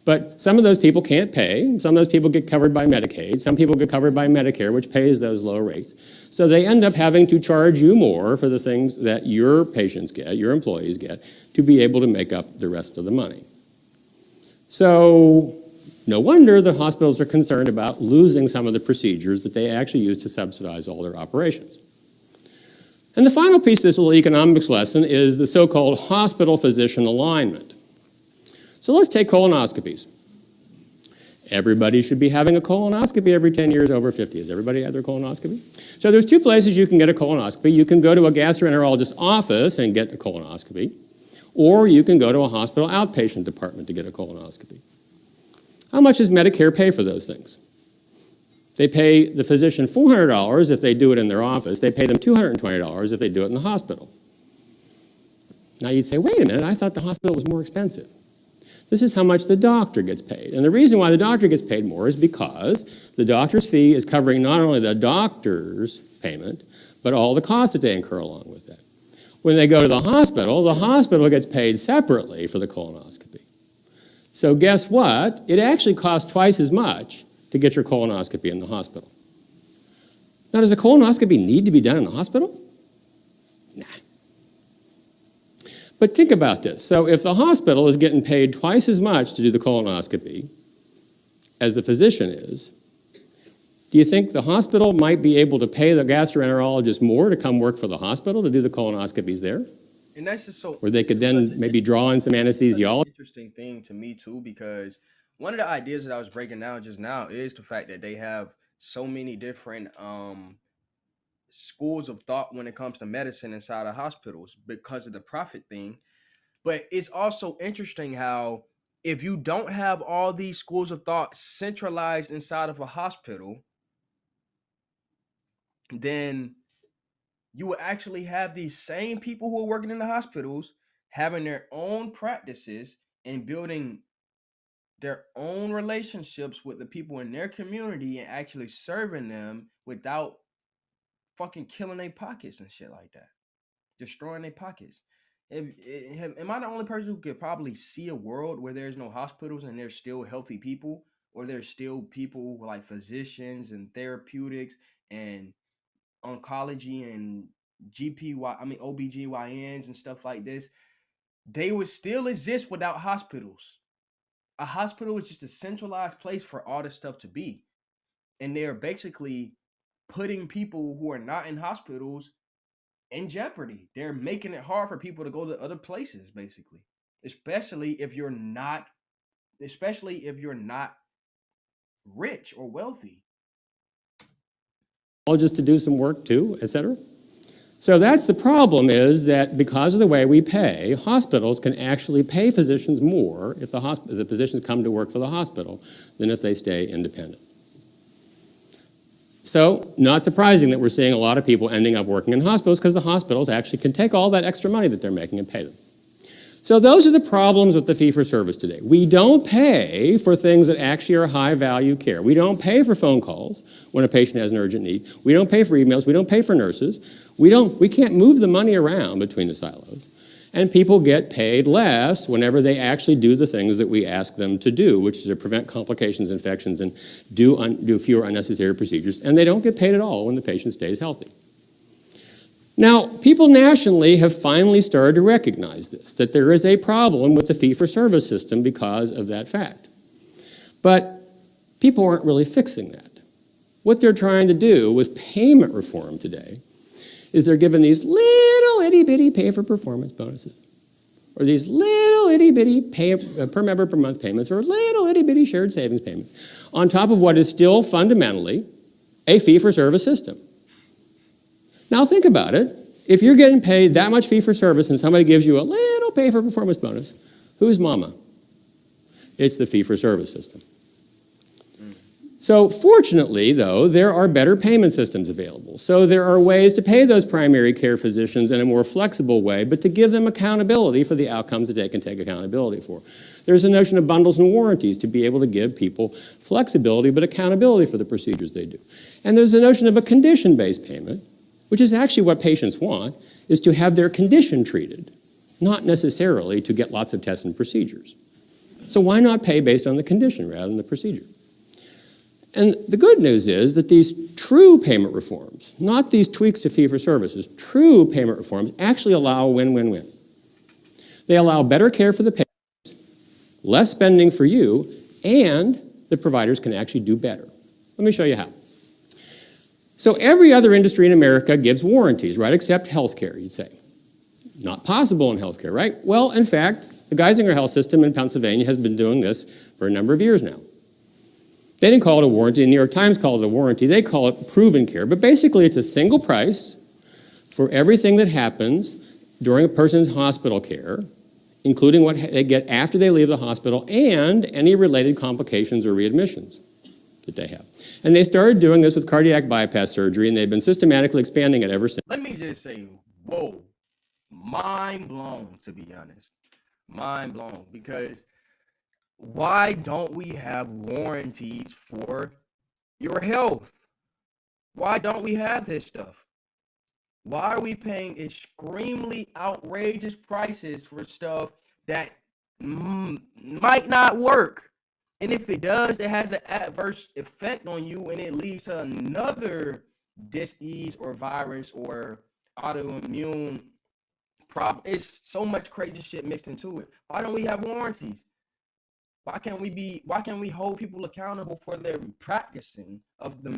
But some of those people can't pay. Some of those people get covered by Medicaid. Some people get covered by Medicare, which pays those low rates. So they end up having to charge you more for the things that your patients get, your employees get, to be able to make up the rest of the money. So no wonder the hospitals are concerned about losing some of the procedures that they actually use to subsidize all their operations. And the final piece of this little economics lesson is the so-called hospital-physician alignment. So let's take colonoscopies. Everybody should be having a colonoscopy every 10 years over 50. Has everybody had their colonoscopy? So there's 2 places you can get a colonoscopy. You can go to a gastroenterologist's office and get a colonoscopy, or you can go to a hospital outpatient department to get a colonoscopy. How much does Medicare pay for those things? They pay the physician $400 if they do it in their office. They pay them $220 if they do it in the hospital. Now you'd say, wait a minute, I thought the hospital was more expensive. This is how much the doctor gets paid. And the reason why the doctor gets paid more is because the doctor's fee is covering not only the doctor's payment, but all the costs that they incur along with that. When they go to the hospital gets paid separately for the colonoscopy. So guess what? It actually costs twice as much to get your colonoscopy in the hospital. Now, does a colonoscopy need to be done in the hospital? Nah. But think about this. So if the hospital is getting paid twice as much to do the colonoscopy as the physician is, do you think the hospital might be able to pay the gastroenterologist more to come work for the hospital to do the colonoscopies there? And that's just so... Or they could then maybe draw in some anesthesiology? Interesting thing to me, too, because one of the ideas that I was breaking down just now is the fact that they have so many different schools of thought when it comes to medicine inside of hospitals because of the profit thing. But it's also interesting how if you don't have all these schools of thought centralized inside of a hospital, then you will actually have these same people who are working in the hospitals having their own practices and building their own relationships with the people in their community and actually serving them without fucking killing their pockets and shit like that, destroying their pockets. Am I the only person who could probably see a world where there's no hospitals and there's still healthy people, or there's still people like physicians and therapeutics and oncology and OBGYNs and stuff like this? They would still exist without hospitals. A hospital is just a centralized place for all this stuff to be. And they're basically putting people who are not in hospitals in jeopardy. They're making it hard for people to go to other places, basically. Especially if you're not rich or wealthy. just to do some work too, et cetera. So that's the problem, is that because of the way we pay, hospitals can actually pay physicians more if the physicians come to work for the hospital than if they stay independent. So, not surprising that we're seeing a lot of people ending up working in hospitals, because the hospitals actually can take all that extra money that they're making and pay them. So those are the problems with the fee-for-service today. We don't pay for things that actually are high-value care. We don't pay for phone calls when a patient has an urgent need. We don't pay for emails. We don't pay for nurses. We can't move the money around between the silos. And people get paid less whenever they actually do the things that we ask them to do, which is to prevent complications, infections, and do fewer unnecessary procedures. And they don't get paid at all when the patient stays healthy. Now, people nationally have finally started to recognize this, that there is a problem with the fee-for-service system because of that fact. But people aren't really fixing that. What they're trying to do with payment reform today is they're giving these little itty-bitty pay-for-performance bonuses, or these little itty-bitty per member per month payments, or little itty-bitty shared savings payments, on top of what is still fundamentally a fee-for-service system. Now think about it. If you're getting paid that much fee-for-service and somebody gives you a little pay-for-performance bonus, who's mama? It's the fee-for-service system. So fortunately, though, there are better payment systems available. So there are ways to pay those primary care physicians in a more flexible way, but to give them accountability for the outcomes that they can take accountability for. There's a notion of bundles and warranties to be able to give people flexibility but accountability for the procedures they do. And there's a notion of a condition-based payment, which is actually what patients want, is to have their condition treated, not necessarily to get lots of tests and procedures. So why not pay based on the condition rather than the procedure? And the good news is that these true payment reforms, not these tweaks to fee-for-services, true payment reforms actually allow a win-win-win. They allow better care for the patients, less spending for you, and the providers can actually do better. Let me show you how. So every other industry in America gives warranties, right, except healthcare, you'd say. Not possible in healthcare, right? Well, in fact, the Geisinger Health System in Pennsylvania has been doing this for a number of years now. They didn't call it a warranty. The New York Times called it a warranty. They call it proven care. But basically, it's a single price for everything that happens during a person's hospital care, including what they get after they leave the hospital and any related complications or readmissions that they have. And they started doing this with cardiac bypass surgery, and they've been systematically expanding it ever since. Let me just say, whoa, mind blown, to be honest. Mind blown, because why don't we have warranties for your health? Why don't we have this stuff? Why are we paying extremely outrageous prices for stuff that might not work? And if it does, it has an adverse effect on you, and it leads to another disease or virus or autoimmune problem. It's so much crazy shit mixed into it. Why don't we have warranties? Why can't we hold people accountable for their practicing of the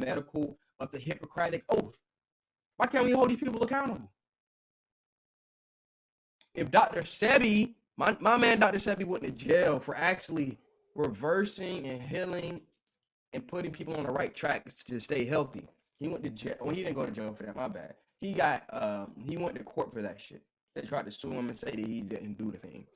Hippocratic Oath? Why can't we hold these people accountable? If Dr. Sebi, my man Dr. Sebi went to jail for actually reversing and healing and putting people on the right track to stay healthy. He went to jail. Well, he didn't go to jail for that, my bad. He went to court for that shit. They tried to sue him and say that he didn't do the thing.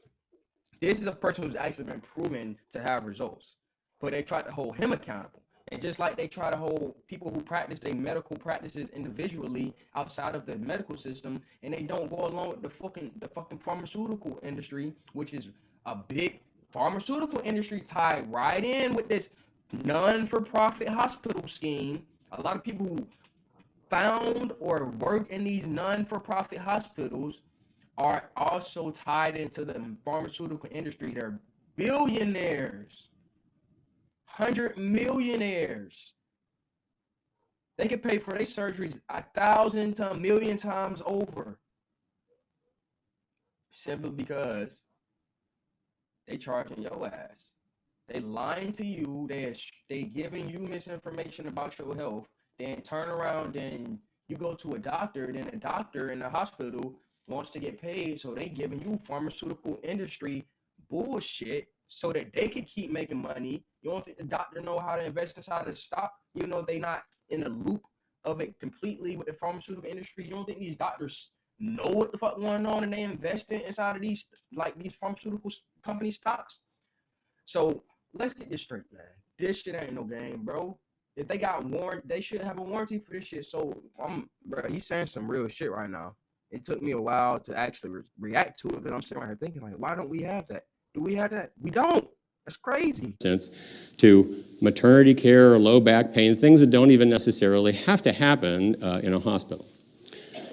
This is a person who's actually been proven to have results, but they tried to hold him accountable. And just like they try to hold people who practice their medical practices individually outside of the medical system, and they don't go along with the fucking pharmaceutical industry, which is a big pharmaceutical industry tied right in with this non-for-profit hospital scheme. A lot of people who found or work in these non-for-profit hospitals are also tied into the pharmaceutical industry. They're billionaires, 100 millionaires. They can pay for their surgeries 1,000 to 1,000,000 times over, simply because they charging your ass. They lying to you. They giving you misinformation about your health. Then turn around, then you go to a doctor. Then a doctor in the hospital wants to get paid, so they giving you pharmaceutical industry bullshit so that they can keep making money. You don't think the doctor know how to invest inside the stock? You know they not in the loop of it completely with the pharmaceutical industry? You don't think these doctors know what the fuck going on and they invest inside of these pharmaceutical company stocks? So let's get this straight, man. This shit ain't no game, bro. If they got warrant, they should have a warranty for this shit. So bro, he's saying some real shit right now. It took me a while to actually react to it, but I'm sitting right here thinking, like, why don't we have that? Do we have that? We don't. That's crazy. To maternity care or low back pain, things that don't even necessarily have to happen in a hospital.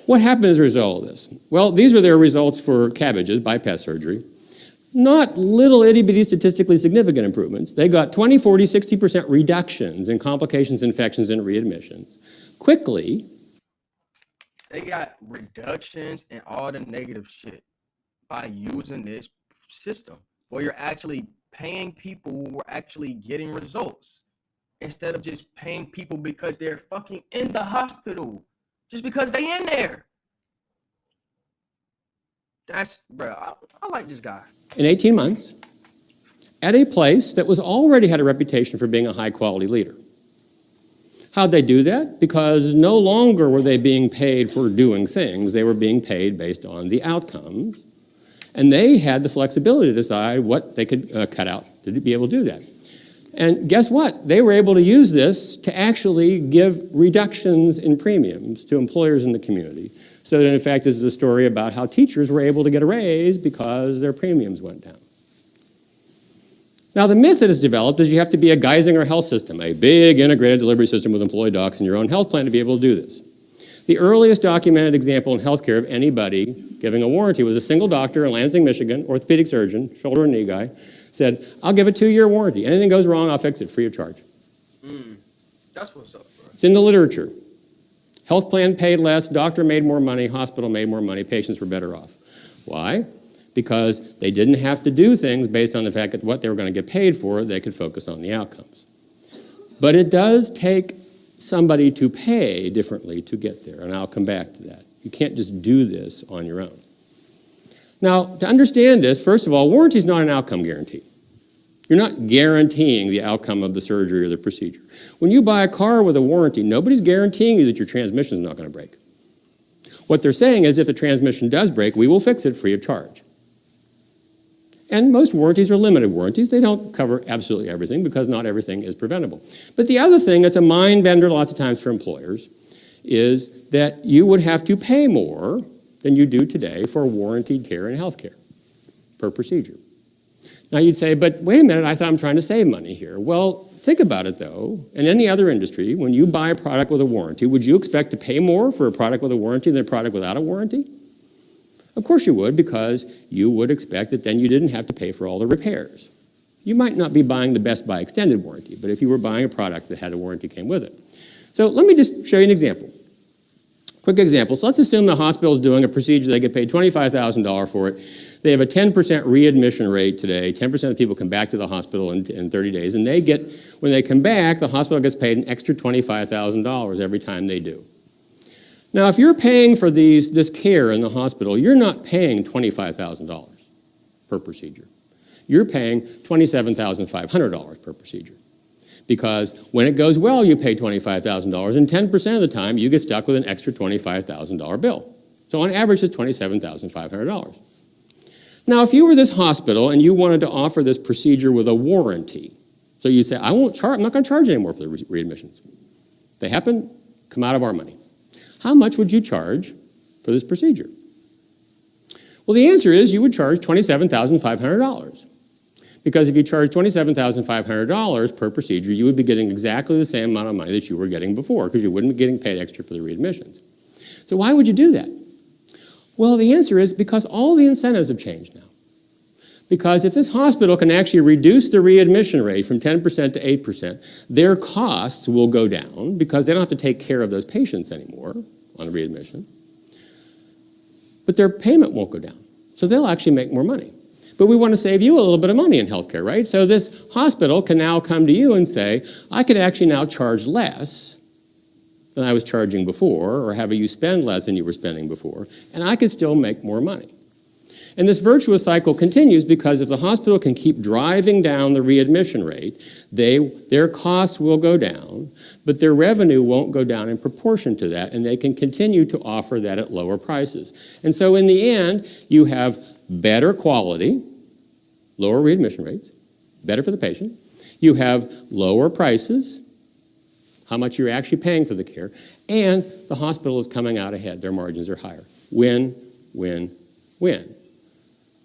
What happened as a result of this? Well, these are their results for cabbages, bypass surgery. Not little itty-bitty statistically significant improvements. They got 20, 40, 60% reductions in complications, infections, and readmissions. Quickly. They got reductions in all the negative shit by using this system where you're actually paying people who are actually getting results instead of just paying people because they're fucking in the hospital just because they in there. That's, bro, I like this guy. In 18 months, at a place that was already had a reputation for being a high-quality leader. How'd they do that? Because no longer were they being paid for doing things. They were being paid based on the outcomes. And they had the flexibility to decide what they could cut out to be able to do that. And guess what? They were able to use this to actually give reductions in premiums to employers in the community. So that, in fact, this is a story about how teachers were able to get a raise because their premiums went down. Now, the myth that has developed is you have to be a Geisinger health system, a big integrated delivery system with employee docs and your own health plan to be able to do this. The earliest documented example in healthcare of anybody giving a warranty was a single doctor in Lansing, Michigan, orthopedic surgeon, shoulder and knee guy, said, I'll give a 2-year warranty. Anything goes wrong, I'll fix it free of charge. That's what's up, bro. It's in the literature. Health plan paid less, doctor made more money, hospital made more money, patients were better off. Why? Because they didn't have to do things based on the fact that what they were going to get paid for, they could focus on the outcomes. But it does take somebody to pay differently to get there, and I'll come back to that. You can't just do this on your own. Now, to understand this, first of all, warranty is not an outcome guarantee. You're not guaranteeing the outcome of the surgery or the procedure. When you buy a car with a warranty, nobody's guaranteeing you that your transmission is not going to break. What they're saying is if the transmission does break, we will fix it free of charge. And most warranties are limited warranties. They don't cover absolutely everything because not everything is preventable. But the other thing that's a mind bender lots of times for employers is that you would have to pay more than you do today for warranted care and health care per procedure. Now you'd say, but wait a minute, I thought I'm trying to save money here. Well, think about it though. In any other industry, when you buy a product with a warranty, would you expect to pay more for a product with a warranty than a product without a warranty? Of course you would, because you would expect that then you didn't have to pay for all the repairs. You might not be buying the Best Buy extended warranty, but if you were buying a product that had a warranty came with it. So let me just show you an example. Quick example. So let's assume the hospital is doing a procedure, they get paid $25,000 for it. They have a 10% readmission rate today. 10% of people come back to the hospital in 30 days, and they get, when they come back, the hospital gets paid an extra $25,000 every time they do. Now, if you're paying for this care in the hospital, you're not paying $25,000 per procedure. You're paying $27,500 per procedure. Because when it goes well, you pay $25,000, and 10% of the time, you get stuck with an extra $25,000 bill. So on average, it's $27,500. Now, if you were this hospital and you wanted to offer this procedure with a warranty, so you say, I'm not going to charge anymore for the readmissions. They happen, come out of our money. How much would you charge for this procedure? Well, the answer is you would charge $27,500. Because if you charge $27,500 per procedure, you would be getting exactly the same amount of money that you were getting before, because you wouldn't be getting paid extra for the readmissions. So why would you do that? Well, the answer is because all the incentives have changed now. Because if this hospital can actually reduce the readmission rate from 10% to 8%, their costs will go down because they don't have to take care of those patients anymore on readmission. But their payment won't go down. So they'll actually make more money. But we want to save you a little bit of money in healthcare, right? So this hospital can now come to you and say, I could actually now charge less than I was charging before, or have you spend less than you were spending before, and I could still make more money. And this virtuous cycle continues because if the hospital can keep driving down the readmission rate, their costs will go down, but their revenue won't go down in proportion to that, and they can continue to offer that at lower prices. And so in the end, you have better quality, lower readmission rates, better for the patient. You have lower prices, how much you're actually paying for the care, and the hospital is coming out ahead. Their margins are higher. Win, win, win.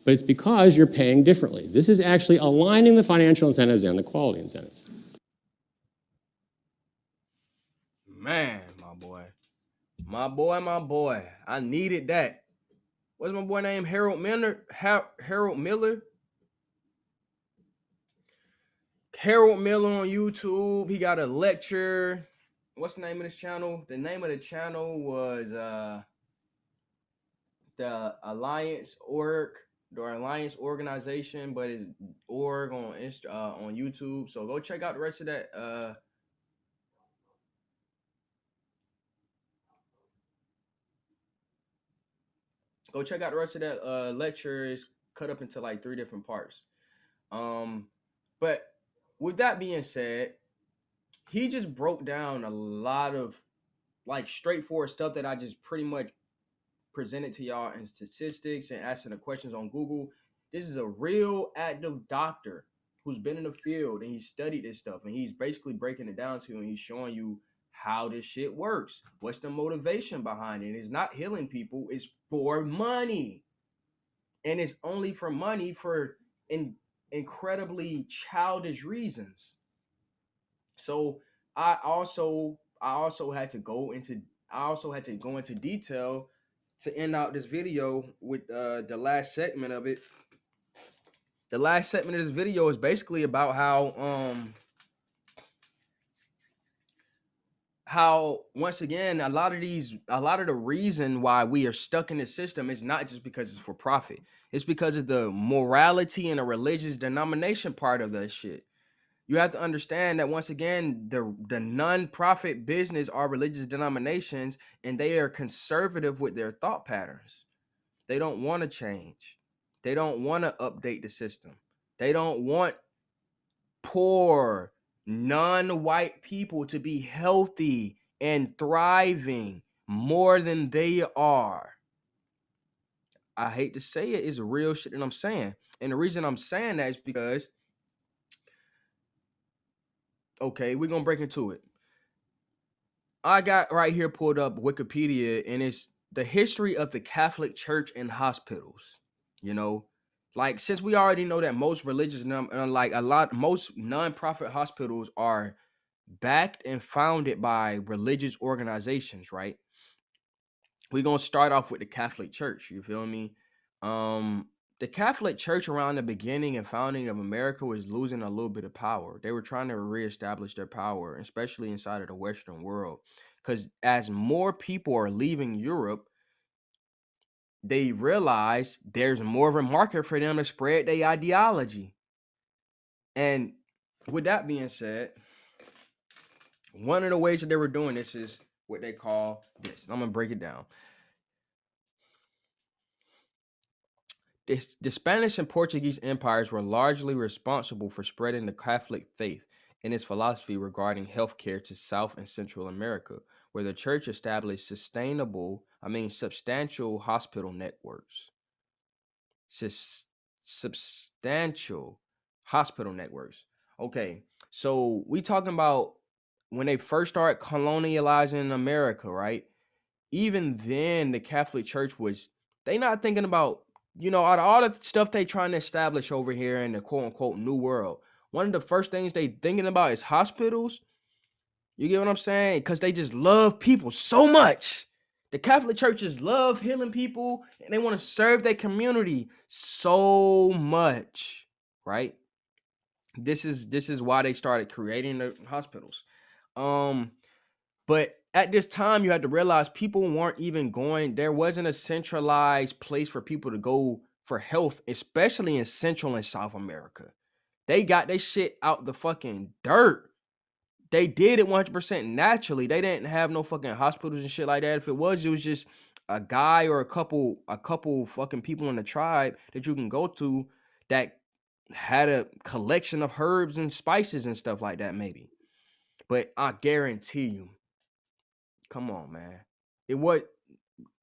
But it's because you're paying differently. This is actually aligning the financial incentives and the quality incentives. Man, my boy. I needed that. What's my boy name? Harold Miller? Harold Miller? Harold Miller on YouTube. He got a lecture. What's the name of this channel? The name of the channel was the Alliance Organization, but it's org on YouTube. So go check out the rest of that. Go check out the rest of that lecture. It's cut up into like 3 different parts. But with that being said, he just broke down a lot of like straightforward stuff that I just pretty much presented to y'all in statistics and asking the questions on Google. This is a real active doctor who's been in the field and he studied this stuff, and he's basically breaking it down to you, and he's showing you how this shit works. What's the motivation behind it? It's not healing people, it's for money. And it's only for money for incredibly childish reasons. So I also had to go into detail to end out this video with the last segment of it. The last segment of this video is basically about how once again a lot of the reason why we are stuck in this system is not just because it's for profit. It's because of the morality and the religious denomination part of that shit. You have to understand that once again, the non-profit business are religious denominations, and they are conservative with their thought patterns. They don't want to change. They don't want to update the system. They don't want poor, non-white people to be healthy and thriving more than they are. I hate to say it, it's real shit that I'm saying. And the reason I'm saying that is because, okay, we're going to break into it. I got right here pulled up Wikipedia, and it's the history of the Catholic Church and hospitals. You know, like since we already know that most most nonprofit hospitals are backed and founded by religious organizations, right? We're gonna start off with the Catholic Church. You feel me? The Catholic Church around the beginning and founding of America was losing a little bit of power. They were trying to reestablish their power, especially inside of the Western world. Because as more people are leaving Europe, they realize there's more of a market for them to spread their ideology. And with that being said, one of the ways that they were doing this is what they call this. I'm going to break it down. The Spanish and Portuguese empires were largely responsible for spreading the Catholic faith and its philosophy regarding healthcare to South and Central America, where the church established substantial hospital networks. Substantial hospital networks. Okay, so we talking about when they first started colonializing America, right? Even then, the Catholic Church they not thinking about, out of all the stuff they trying to establish over here in the quote-unquote New World, one of the first things they thinking about is hospitals. You get what I'm saying? Because they just love people so much. The Catholic churches love healing people, and they want to serve their community so much, right? This is why they started creating the hospitals. But at this time, you had to realize people weren't even going. There wasn't a centralized place for people to go for health, especially in Central and South America. They got their shit out the fucking dirt. They did it 100% naturally. They didn't have no fucking hospitals and shit like that. If it was just a guy or a couple fucking people in the tribe that you can go to that had a collection of herbs and spices and stuff like that, maybe. But I guarantee you, come on, man.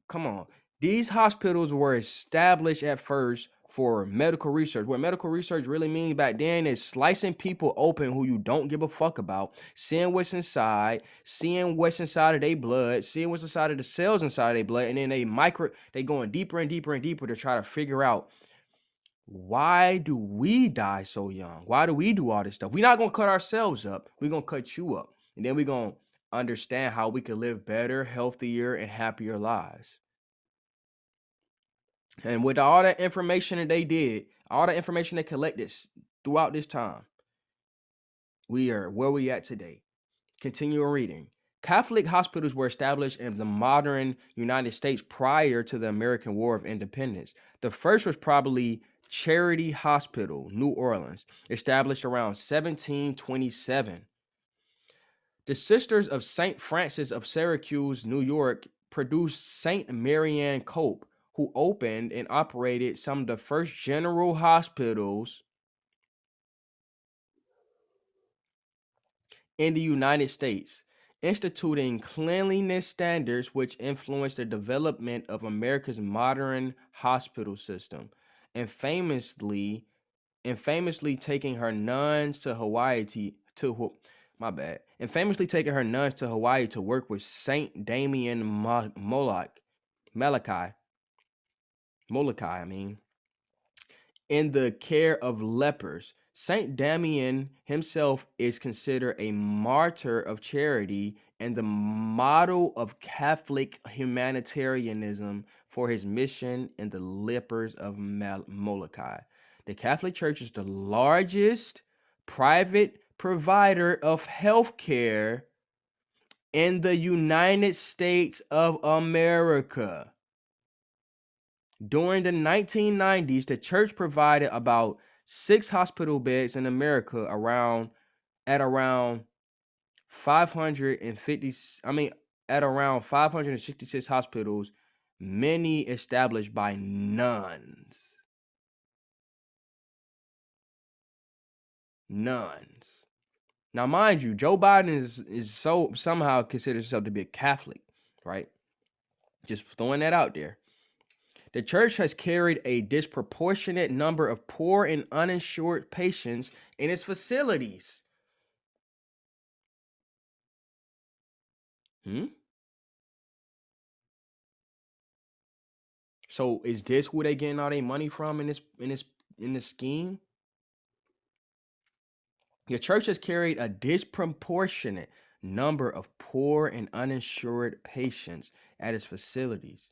Come on. These hospitals were established at first for medical research. What medical research really means back then is slicing people open who you don't give a fuck about, seeing what's inside, seeing what's inside of their blood, seeing what's inside of the cells inside of their blood, and then they going deeper and deeper and deeper to try to figure out, why do we die so young? Why do we do all this stuff? We're not gonna cut ourselves up. We're gonna cut you up. And then we're gonna understand how we can live better, healthier, and happier lives. And with all that information that they did, all the information they collected throughout this time, we are where we at today. Continue reading. Catholic hospitals were established in the modern United States prior to the American War of Independence. The first was probably Charity Hospital, New Orleans, established around 1727. The Sisters of St. Francis of Syracuse, New York, produced St. Marianne Cope, who opened and operated some of the first general hospitals in the United States, instituting cleanliness standards which influenced the development of America's modern hospital system, and famously taking her nuns to Hawaii to work with Saint Damien Molokai, in the care of lepers. Saint Damien himself is considered a martyr of charity and the model of Catholic humanitarianism for his mission in the lepers of Molokai. The Catholic Church is the largest private provider of health care in the United States of America. During the 1990s, the church provided about 6 hospital beds in America at around 566 hospitals, many established by nuns. Now, mind you, Joe Biden is somehow considers himself to be a Catholic, right? Just throwing that out there. The church has carried a disproportionate number of poor and uninsured patients in its facilities. So is this who they getting all their money from in this scheme? Your church has carried a disproportionate number of poor and uninsured patients at its facilities.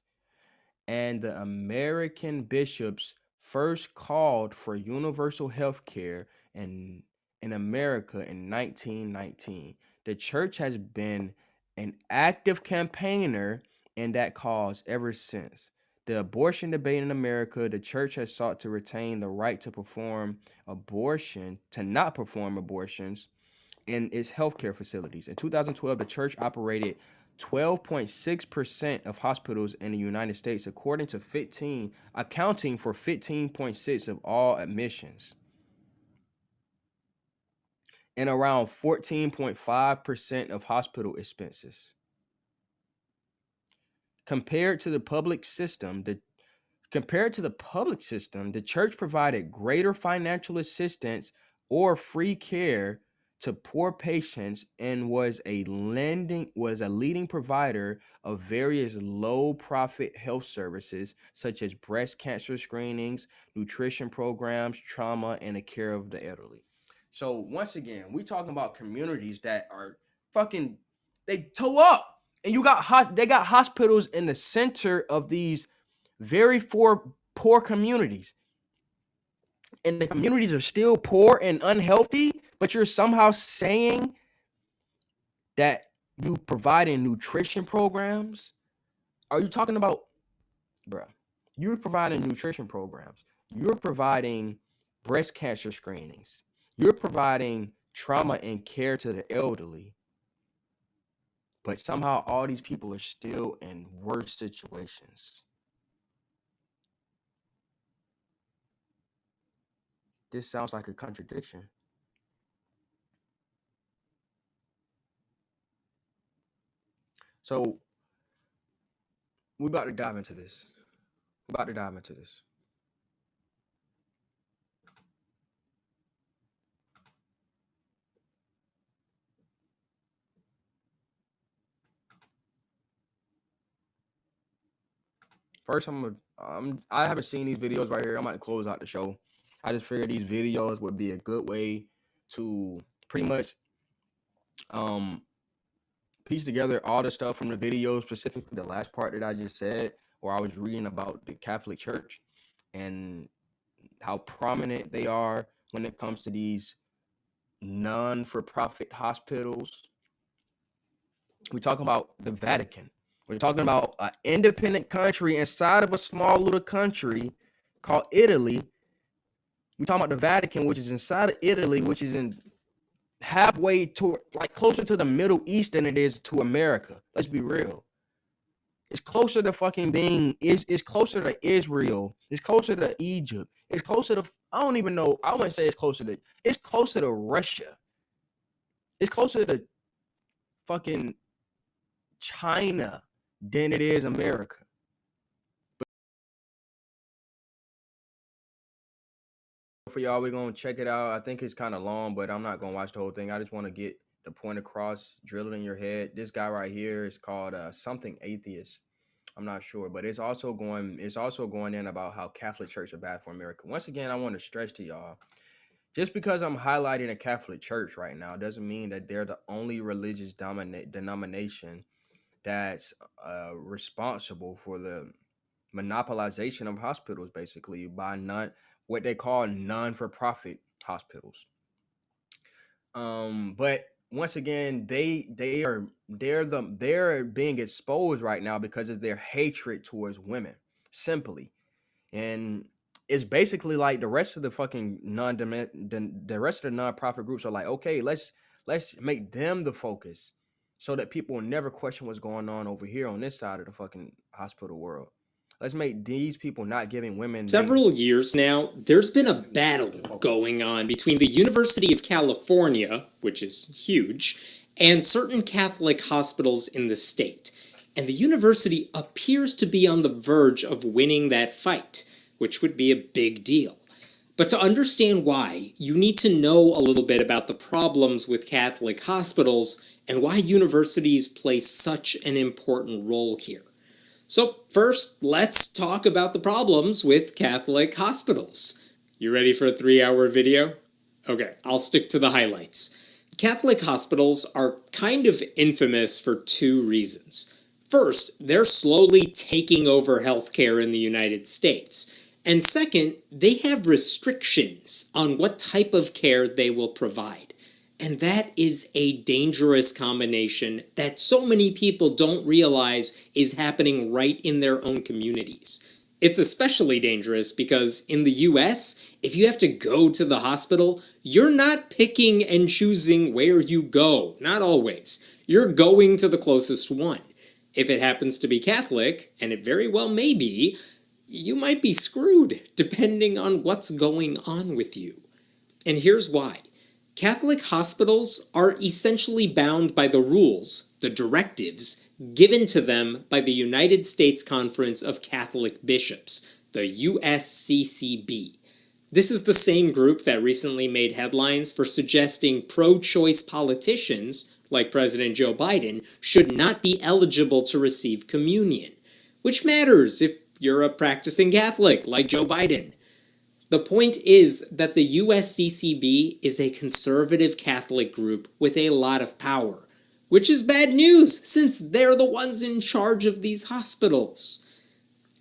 And the American bishops first called for universal health care in America in 1919. The church has been an active campaigner in that cause ever since. The abortion debate in America, the church has sought to retain the right to not perform abortions in its healthcare facilities. In 2012, the church operated 12.6% of hospitals in the United States, accounting for 15.6% of all admissions, and around 14.5% of hospital expenses. Compared to the public system, the church provided greater financial assistance or free care to poor patients and was a leading provider of various low-profit health services such as breast cancer screenings, nutrition programs, trauma, and the care of the elderly. So once again, we talking about communities that are fucking, they toe up, and they got hospitals in the center of these very poor communities, and the communities are still poor and unhealthy, but you're somehow saying that you providing nutrition programs? Are you talking about, bruh? You're providing nutrition programs. You're providing breast cancer screenings. You're providing trauma and care to the elderly. But somehow all these people are still in worse situations. This sounds like a contradiction. So we're about to dive into this. We're about to dive into this. First, I haven't seen these videos right here. I'm about to close out the show. I just figured these videos would be a good way to pretty much piece together all the stuff from the video, specifically the last part that I just said, where I was reading about the Catholic Church and how prominent they are when it comes to these non-for-profit hospitals. We're talking about the Vatican. We're talking about an independent country inside of a small little country called Italy. We're talking about the Vatican, which is inside of Italy, which is in halfway to, like, closer to the Middle East than it is to America. Let's be real. It's closer to fucking being, it's closer to Israel. It's closer to Egypt. It's closer to, I don't even know. I wouldn't say it's closer to Russia. It's closer to fucking China than it is America. For y'all, we're gonna check it out. I think it's kind of long, but I'm not gonna watch the whole thing. I just want to get the point across, drill it in your head. This guy right here is called something atheist. I'm not sure, but it's also going in about how Catholic Church are bad for America. Once again, I want to stress to y'all, just because I'm highlighting a Catholic Church right now doesn't mean that they're the only religious denomination that's responsible for the monopolization of hospitals, basically by what they call non-for-profit hospitals. But once again, they're being exposed right now because of their hatred towards women, simply. And it's basically like the rest of the fucking the rest of the non-profit groups are like, okay, let's make them the focus so that people will never question what's going on over here on this side of the fucking hospital world. Let's make these people not giving women. Several years now, there's been a battle going on between the University of California, which is huge, and certain Catholic hospitals in the state. And the university appears to be on the verge of winning that fight, which would be a big deal. But to understand why, you need to know a little bit about the problems with Catholic hospitals and why universities play such an important role here. So first, let's talk about the problems with Catholic hospitals. You ready for a 3-hour video? Okay, I'll stick to the highlights. Catholic hospitals are kind of infamous for 2 reasons. First, they're slowly taking over healthcare in the United States. And second, they have restrictions on what type of care they will provide. And that is a dangerous combination that so many people don't realize is happening right in their own communities. It's especially dangerous because in the US, if you have to go to the hospital, you're not picking and choosing where you go. Not always. You're going to the closest one. If it happens to be Catholic, and it very well may be, you might be screwed depending on what's going on with you. And here's why. Catholic hospitals are essentially bound by the rules, the directives, given to them by the United States Conference of Catholic Bishops, the USCCB. This is the same group that recently made headlines for suggesting pro-choice politicians, like President Joe Biden, should not be eligible to receive communion, which matters if you're a practicing Catholic like Joe Biden. The point is that the USCCB is a conservative Catholic group with a lot of power, which is bad news since they're the ones in charge of these hospitals.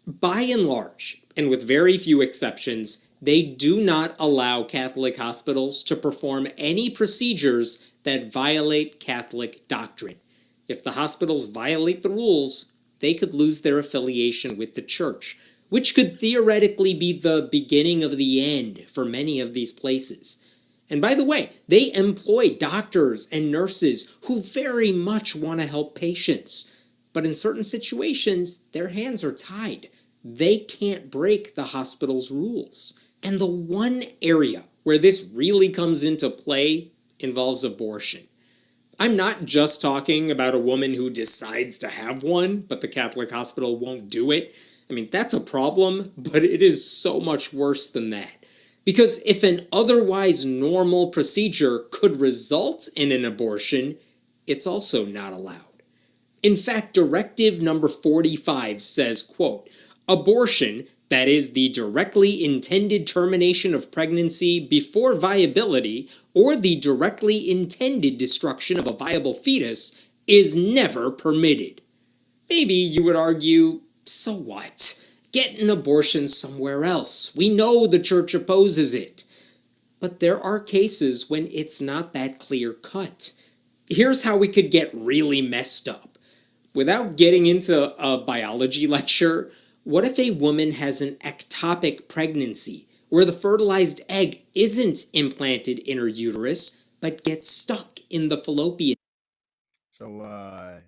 By and large, and with very few exceptions, they do not allow Catholic hospitals to perform any procedures that violate Catholic doctrine. If the hospitals violate the rules, they could lose their affiliation with the church, which could theoretically be the beginning of the end for many of these places. And by the way, they employ doctors and nurses who very much want to help patients. But in certain situations, their hands are tied. They can't break the hospital's rules. And the one area where this really comes into play involves abortion. I'm not just talking about a woman who decides to have one, but the Catholic hospital won't do it. I mean, that's a problem, but it is so much worse than that. Because if an otherwise normal procedure could result in an abortion, it's also not allowed. In fact, Directive number 45 says, quote, abortion, that is the directly intended termination of pregnancy before viability or the directly intended destruction of a viable fetus, is never permitted. Maybe you would argue, so what? Get an abortion somewhere else. We know the church opposes it. But there are cases when it's not that clear cut. Here's how we could get really messed up. Without getting into a biology lecture, what if a woman has an ectopic pregnancy where the fertilized egg isn't implanted in her uterus but gets stuck in the fallopian? So,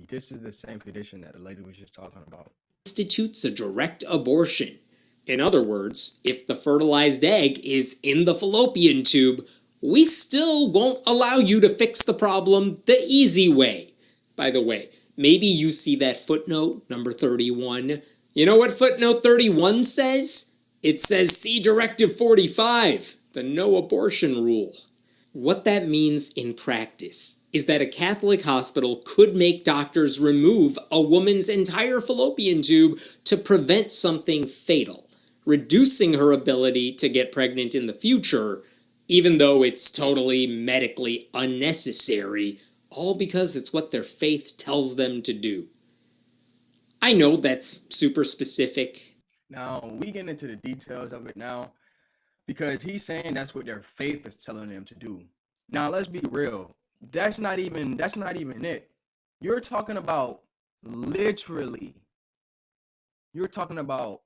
this is the same condition that the lady was just talking about. Constitutes a direct abortion. In other words, if the fertilized egg is in the fallopian tube, we still won't allow you to fix the problem the easy way. By the way, maybe you see that footnote, number 31. You know what footnote 31 says? It says see Directive 45, the no abortion rule. What that means in practice is that a Catholic hospital could make doctors remove a woman's entire fallopian tube to prevent something fatal, reducing her ability to get pregnant in the future, even though it's totally medically unnecessary, all because it's what their faith tells them to do. I know that's super specific. Now, we get into the details of it now, because he's saying that's what their faith is telling them to do. Now, let's be real. That's not even it. You're talking about literally. You're talking about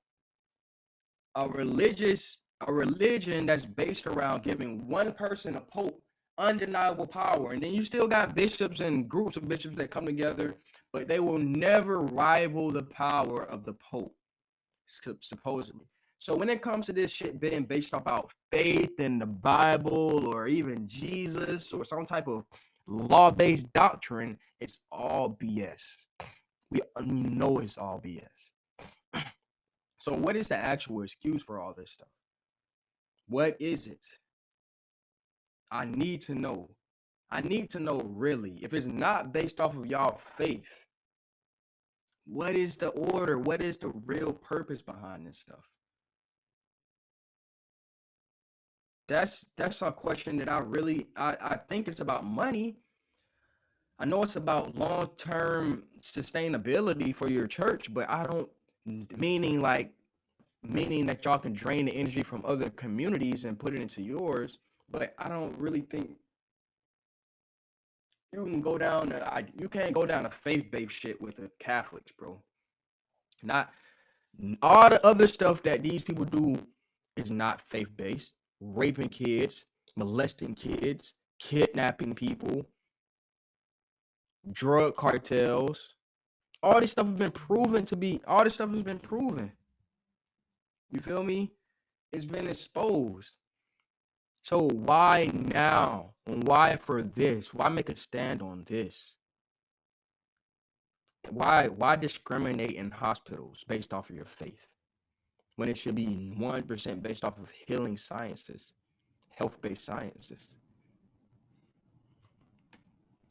a religion that's based around giving one person, a pope, undeniable power. And then you still got bishops and groups of bishops that come together, but they will never rival the power of the pope, supposedly. So when it comes to this shit being based about faith in the Bible or even Jesus or some type of law-based doctrine, it's all BS. We know it's all BS. So what is the actual excuse for all this stuff? What is it? I need to know. I need to know really. If it's not based off of y'all faith, what is the order? What is the real purpose behind this stuff? That's a question that I think it's about money. I know it's about long-term sustainability for your church, but I don't meaning that y'all can drain the energy from other communities and put it into yours, but I don't really think you can't go down a faith-based shit with the Catholics, bro. Not all the other stuff that these people do is not faith-based. Raping kids, molesting kids, kidnapping people, drug cartels. All this stuff has been proven. You feel me? It's been exposed. So why now? Why for this? Why make a stand on this? Why discriminate in hospitals based off of your faith when it should be 1% based off of healing sciences, health-based sciences?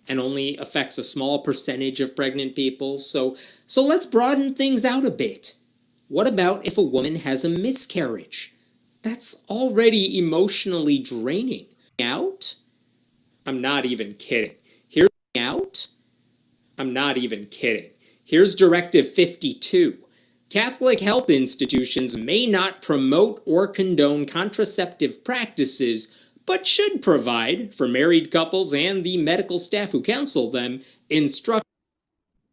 And only affects a small percentage of pregnant people, so let's broaden things out a bit. What about if a woman has a miscarriage? That's already emotionally draining. Out? I'm not even kidding. Here's Directive 52. Catholic health institutions may not promote or condone contraceptive practices, but should provide, for married couples and the medical staff who counsel them, instruction.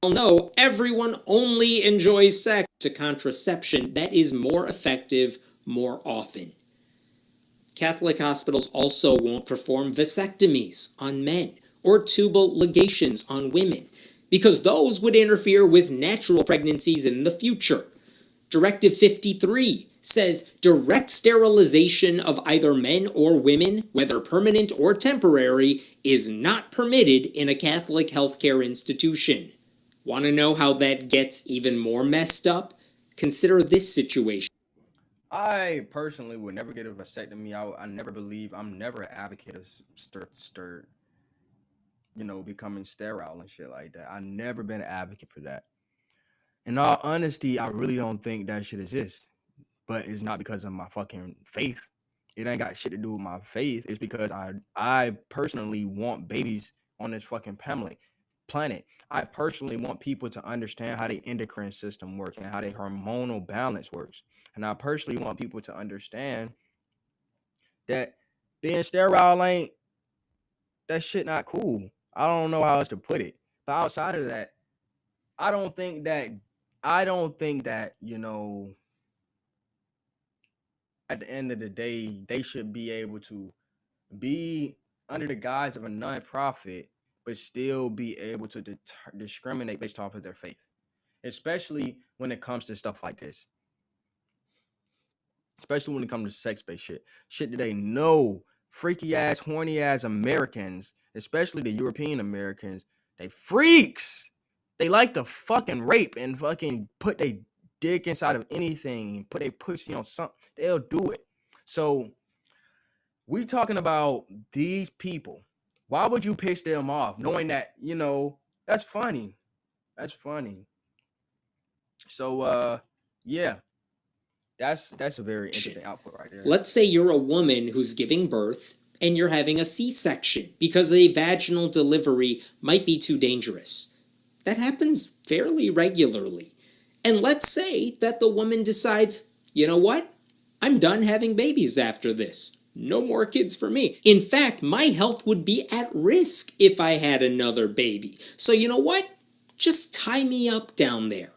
No, everyone only enjoys sex to contraception that is more effective more often. Catholic hospitals also won't perform vasectomies on men or tubal ligations on women, because those would interfere with natural pregnancies in the future. Directive 53 says direct sterilization of either men or women, whether permanent or temporary, is not permitted in a Catholic healthcare institution. Want to know how that gets even more messed up? Consider this situation. I personally would never get a vasectomy. I'm never an advocate of becoming sterile and shit like that. I've never been an advocate for that. In all honesty, I really don't think that should exist. But it's not because of my fucking faith. It ain't got shit to do with my faith. It's because I personally want babies on this fucking planet. I personally want people to understand how the endocrine system works and how the hormonal balance works. And I personally want people to understand that being sterile ain't that shit not cool. I don't know how else to put it. But outside of that, I don't think that at the end of the day, they should be able to be under the guise of a non-profit, but still be able to discriminate based off of their faith, especially when it comes to stuff like this. Especially when it comes to sex-based shit that they know freaky ass, horny ass Americans, especially the European Americans, they freaks. They like to fucking rape and fucking put their dick inside of anything and put their pussy on something. They'll do it. So we talking about these people. Why would you piss them off knowing that, that's funny. That's funny. So yeah. That's a very interesting output right there. Let's say you're a woman who's giving birth and you're having a C-section because a vaginal delivery might be too dangerous. That happens fairly regularly. And let's say that the woman decides, you know what? I'm done having babies after this. No more kids for me. In fact, my health would be at risk if I had another baby. So you know what? Just tie me up down there.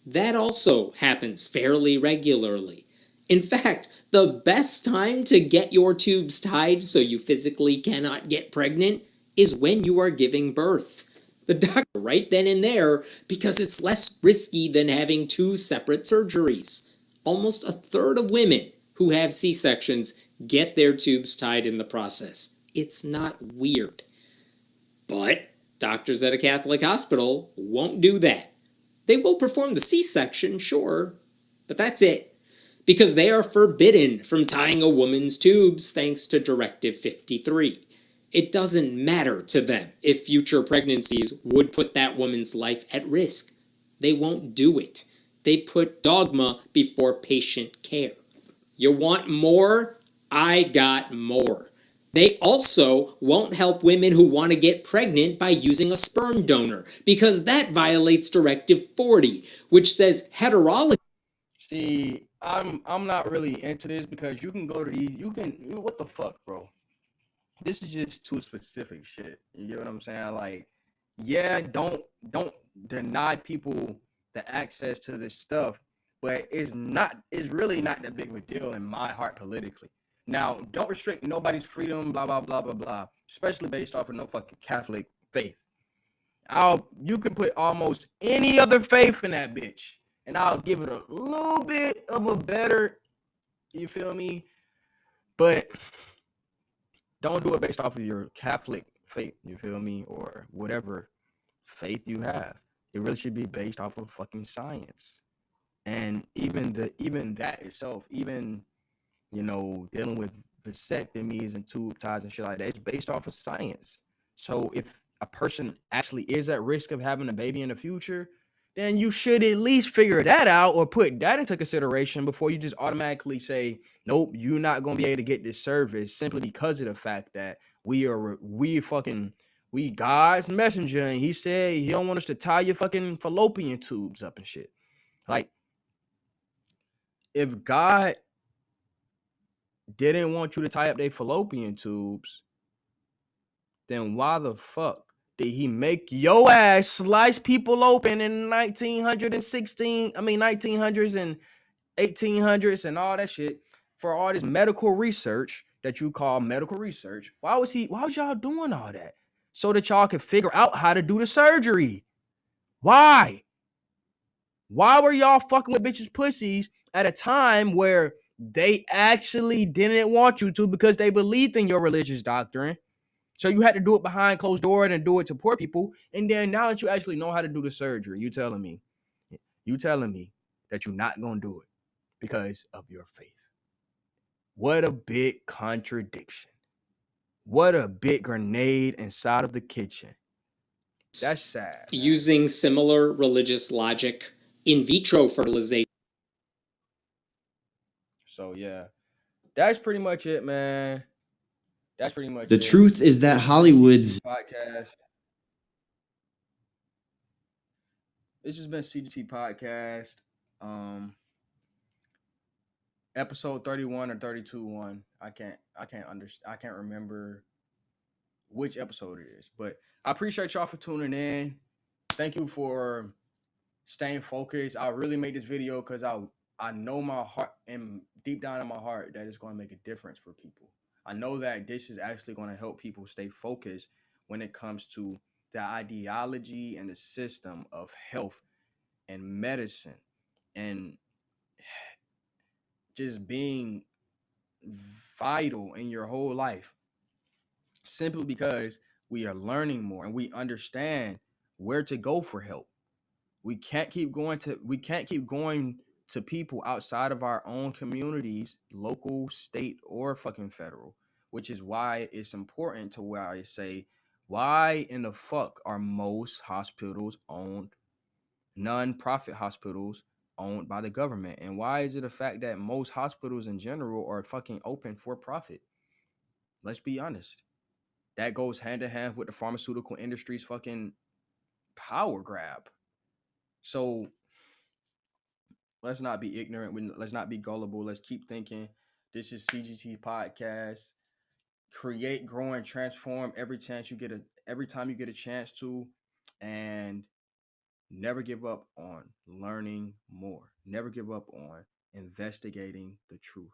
That also happens fairly regularly. In fact, the best time to get your tubes tied so you physically cannot get pregnant is when you are giving birth. The doctor right then and there, because it's less risky than having 2 separate surgeries. Almost a third of women who have C-sections get their tubes tied in the process. It's not weird. But doctors at a Catholic hospital won't do that. They will perform the C-section, sure, but that's it. Because they are forbidden from tying a woman's tubes thanks to Directive 53. It doesn't matter to them if future pregnancies would put that woman's life at risk. They won't do it. They put dogma before patient care. You want more? I got more. They also won't help women who want to get pregnant by using a sperm donor, because that violates Directive 40, which says heterology. See, I'm not really into this because you can go to these, what the fuck, bro? This is just too specific shit. You get what I'm saying? Like, yeah, don't deny people the access to this stuff, but it's really not that big of a deal in my heart politically. Now, don't restrict nobody's freedom, blah, blah, blah, blah, blah, especially based off of no fucking Catholic faith. You can put almost any other faith in that bitch, and I'll give it a little bit of a better, you feel me? But don't do it based off of your Catholic faith, you feel me? Or whatever faith you have. It really should be based off of fucking science. And even that itself, dealing with vasectomies and tube ties and shit like that, it's based off of science. So if a person actually is at risk of having a baby in the future, then you should at least figure that out or put that into consideration before you just automatically say, nope, you're not going to be able to get this service simply because of the fact that we God's messenger, and he said he don't want us to tie your fucking fallopian tubes up and shit. Like, if God didn't want you to tie up their fallopian tubes, then why the fuck did he make your ass slice people open in 1900s and 1800s and all that shit for all this medical research that you call medical research. Why was y'all doing all that? So that y'all could figure out how to do the surgery. Why? Why were y'all fucking with bitches' pussies at a time where they actually didn't want you to because they believed in your religious doctrine? So you had to do it behind closed doors and do it to poor people. And then now that you actually know how to do the surgery, you telling me that you're not going to do it because of your faith. What a big contradiction. What a big grenade inside of the kitchen. That's sad. Man. Using similar religious logic, in vitro fertilization. So yeah, that's pretty much it, man. That's pretty much the truth is that Hollywood's podcast. This has been CGT Podcast. Episode 31 or 32-1. I can't remember which episode it is, but I appreciate y'all for tuning in. Thank you for staying focused. I really made this video because I know my heart and deep down in my heart that it's going to make a difference for people. I know that this is actually going to help people stay focused when it comes to the ideology and the system of health and medicine and just being vital in your whole life, simply because we are learning more and we understand where to go for help. We can't keep going to people outside of our own communities, local, state, or fucking federal, which is why it's important to where I say, why in the fuck are most hospitals owned, non-profit hospitals owned by the government? And why is it a fact that most hospitals in general are fucking open for profit? Let's be honest. That goes hand in hand with the pharmaceutical industry's fucking power grab. So let's not be ignorant. Let's not be gullible. Let's keep thinking. This is CGT Podcast. Create, grow, and transform every time you get a chance to, and never give up on learning more. Never give up on investigating the truth.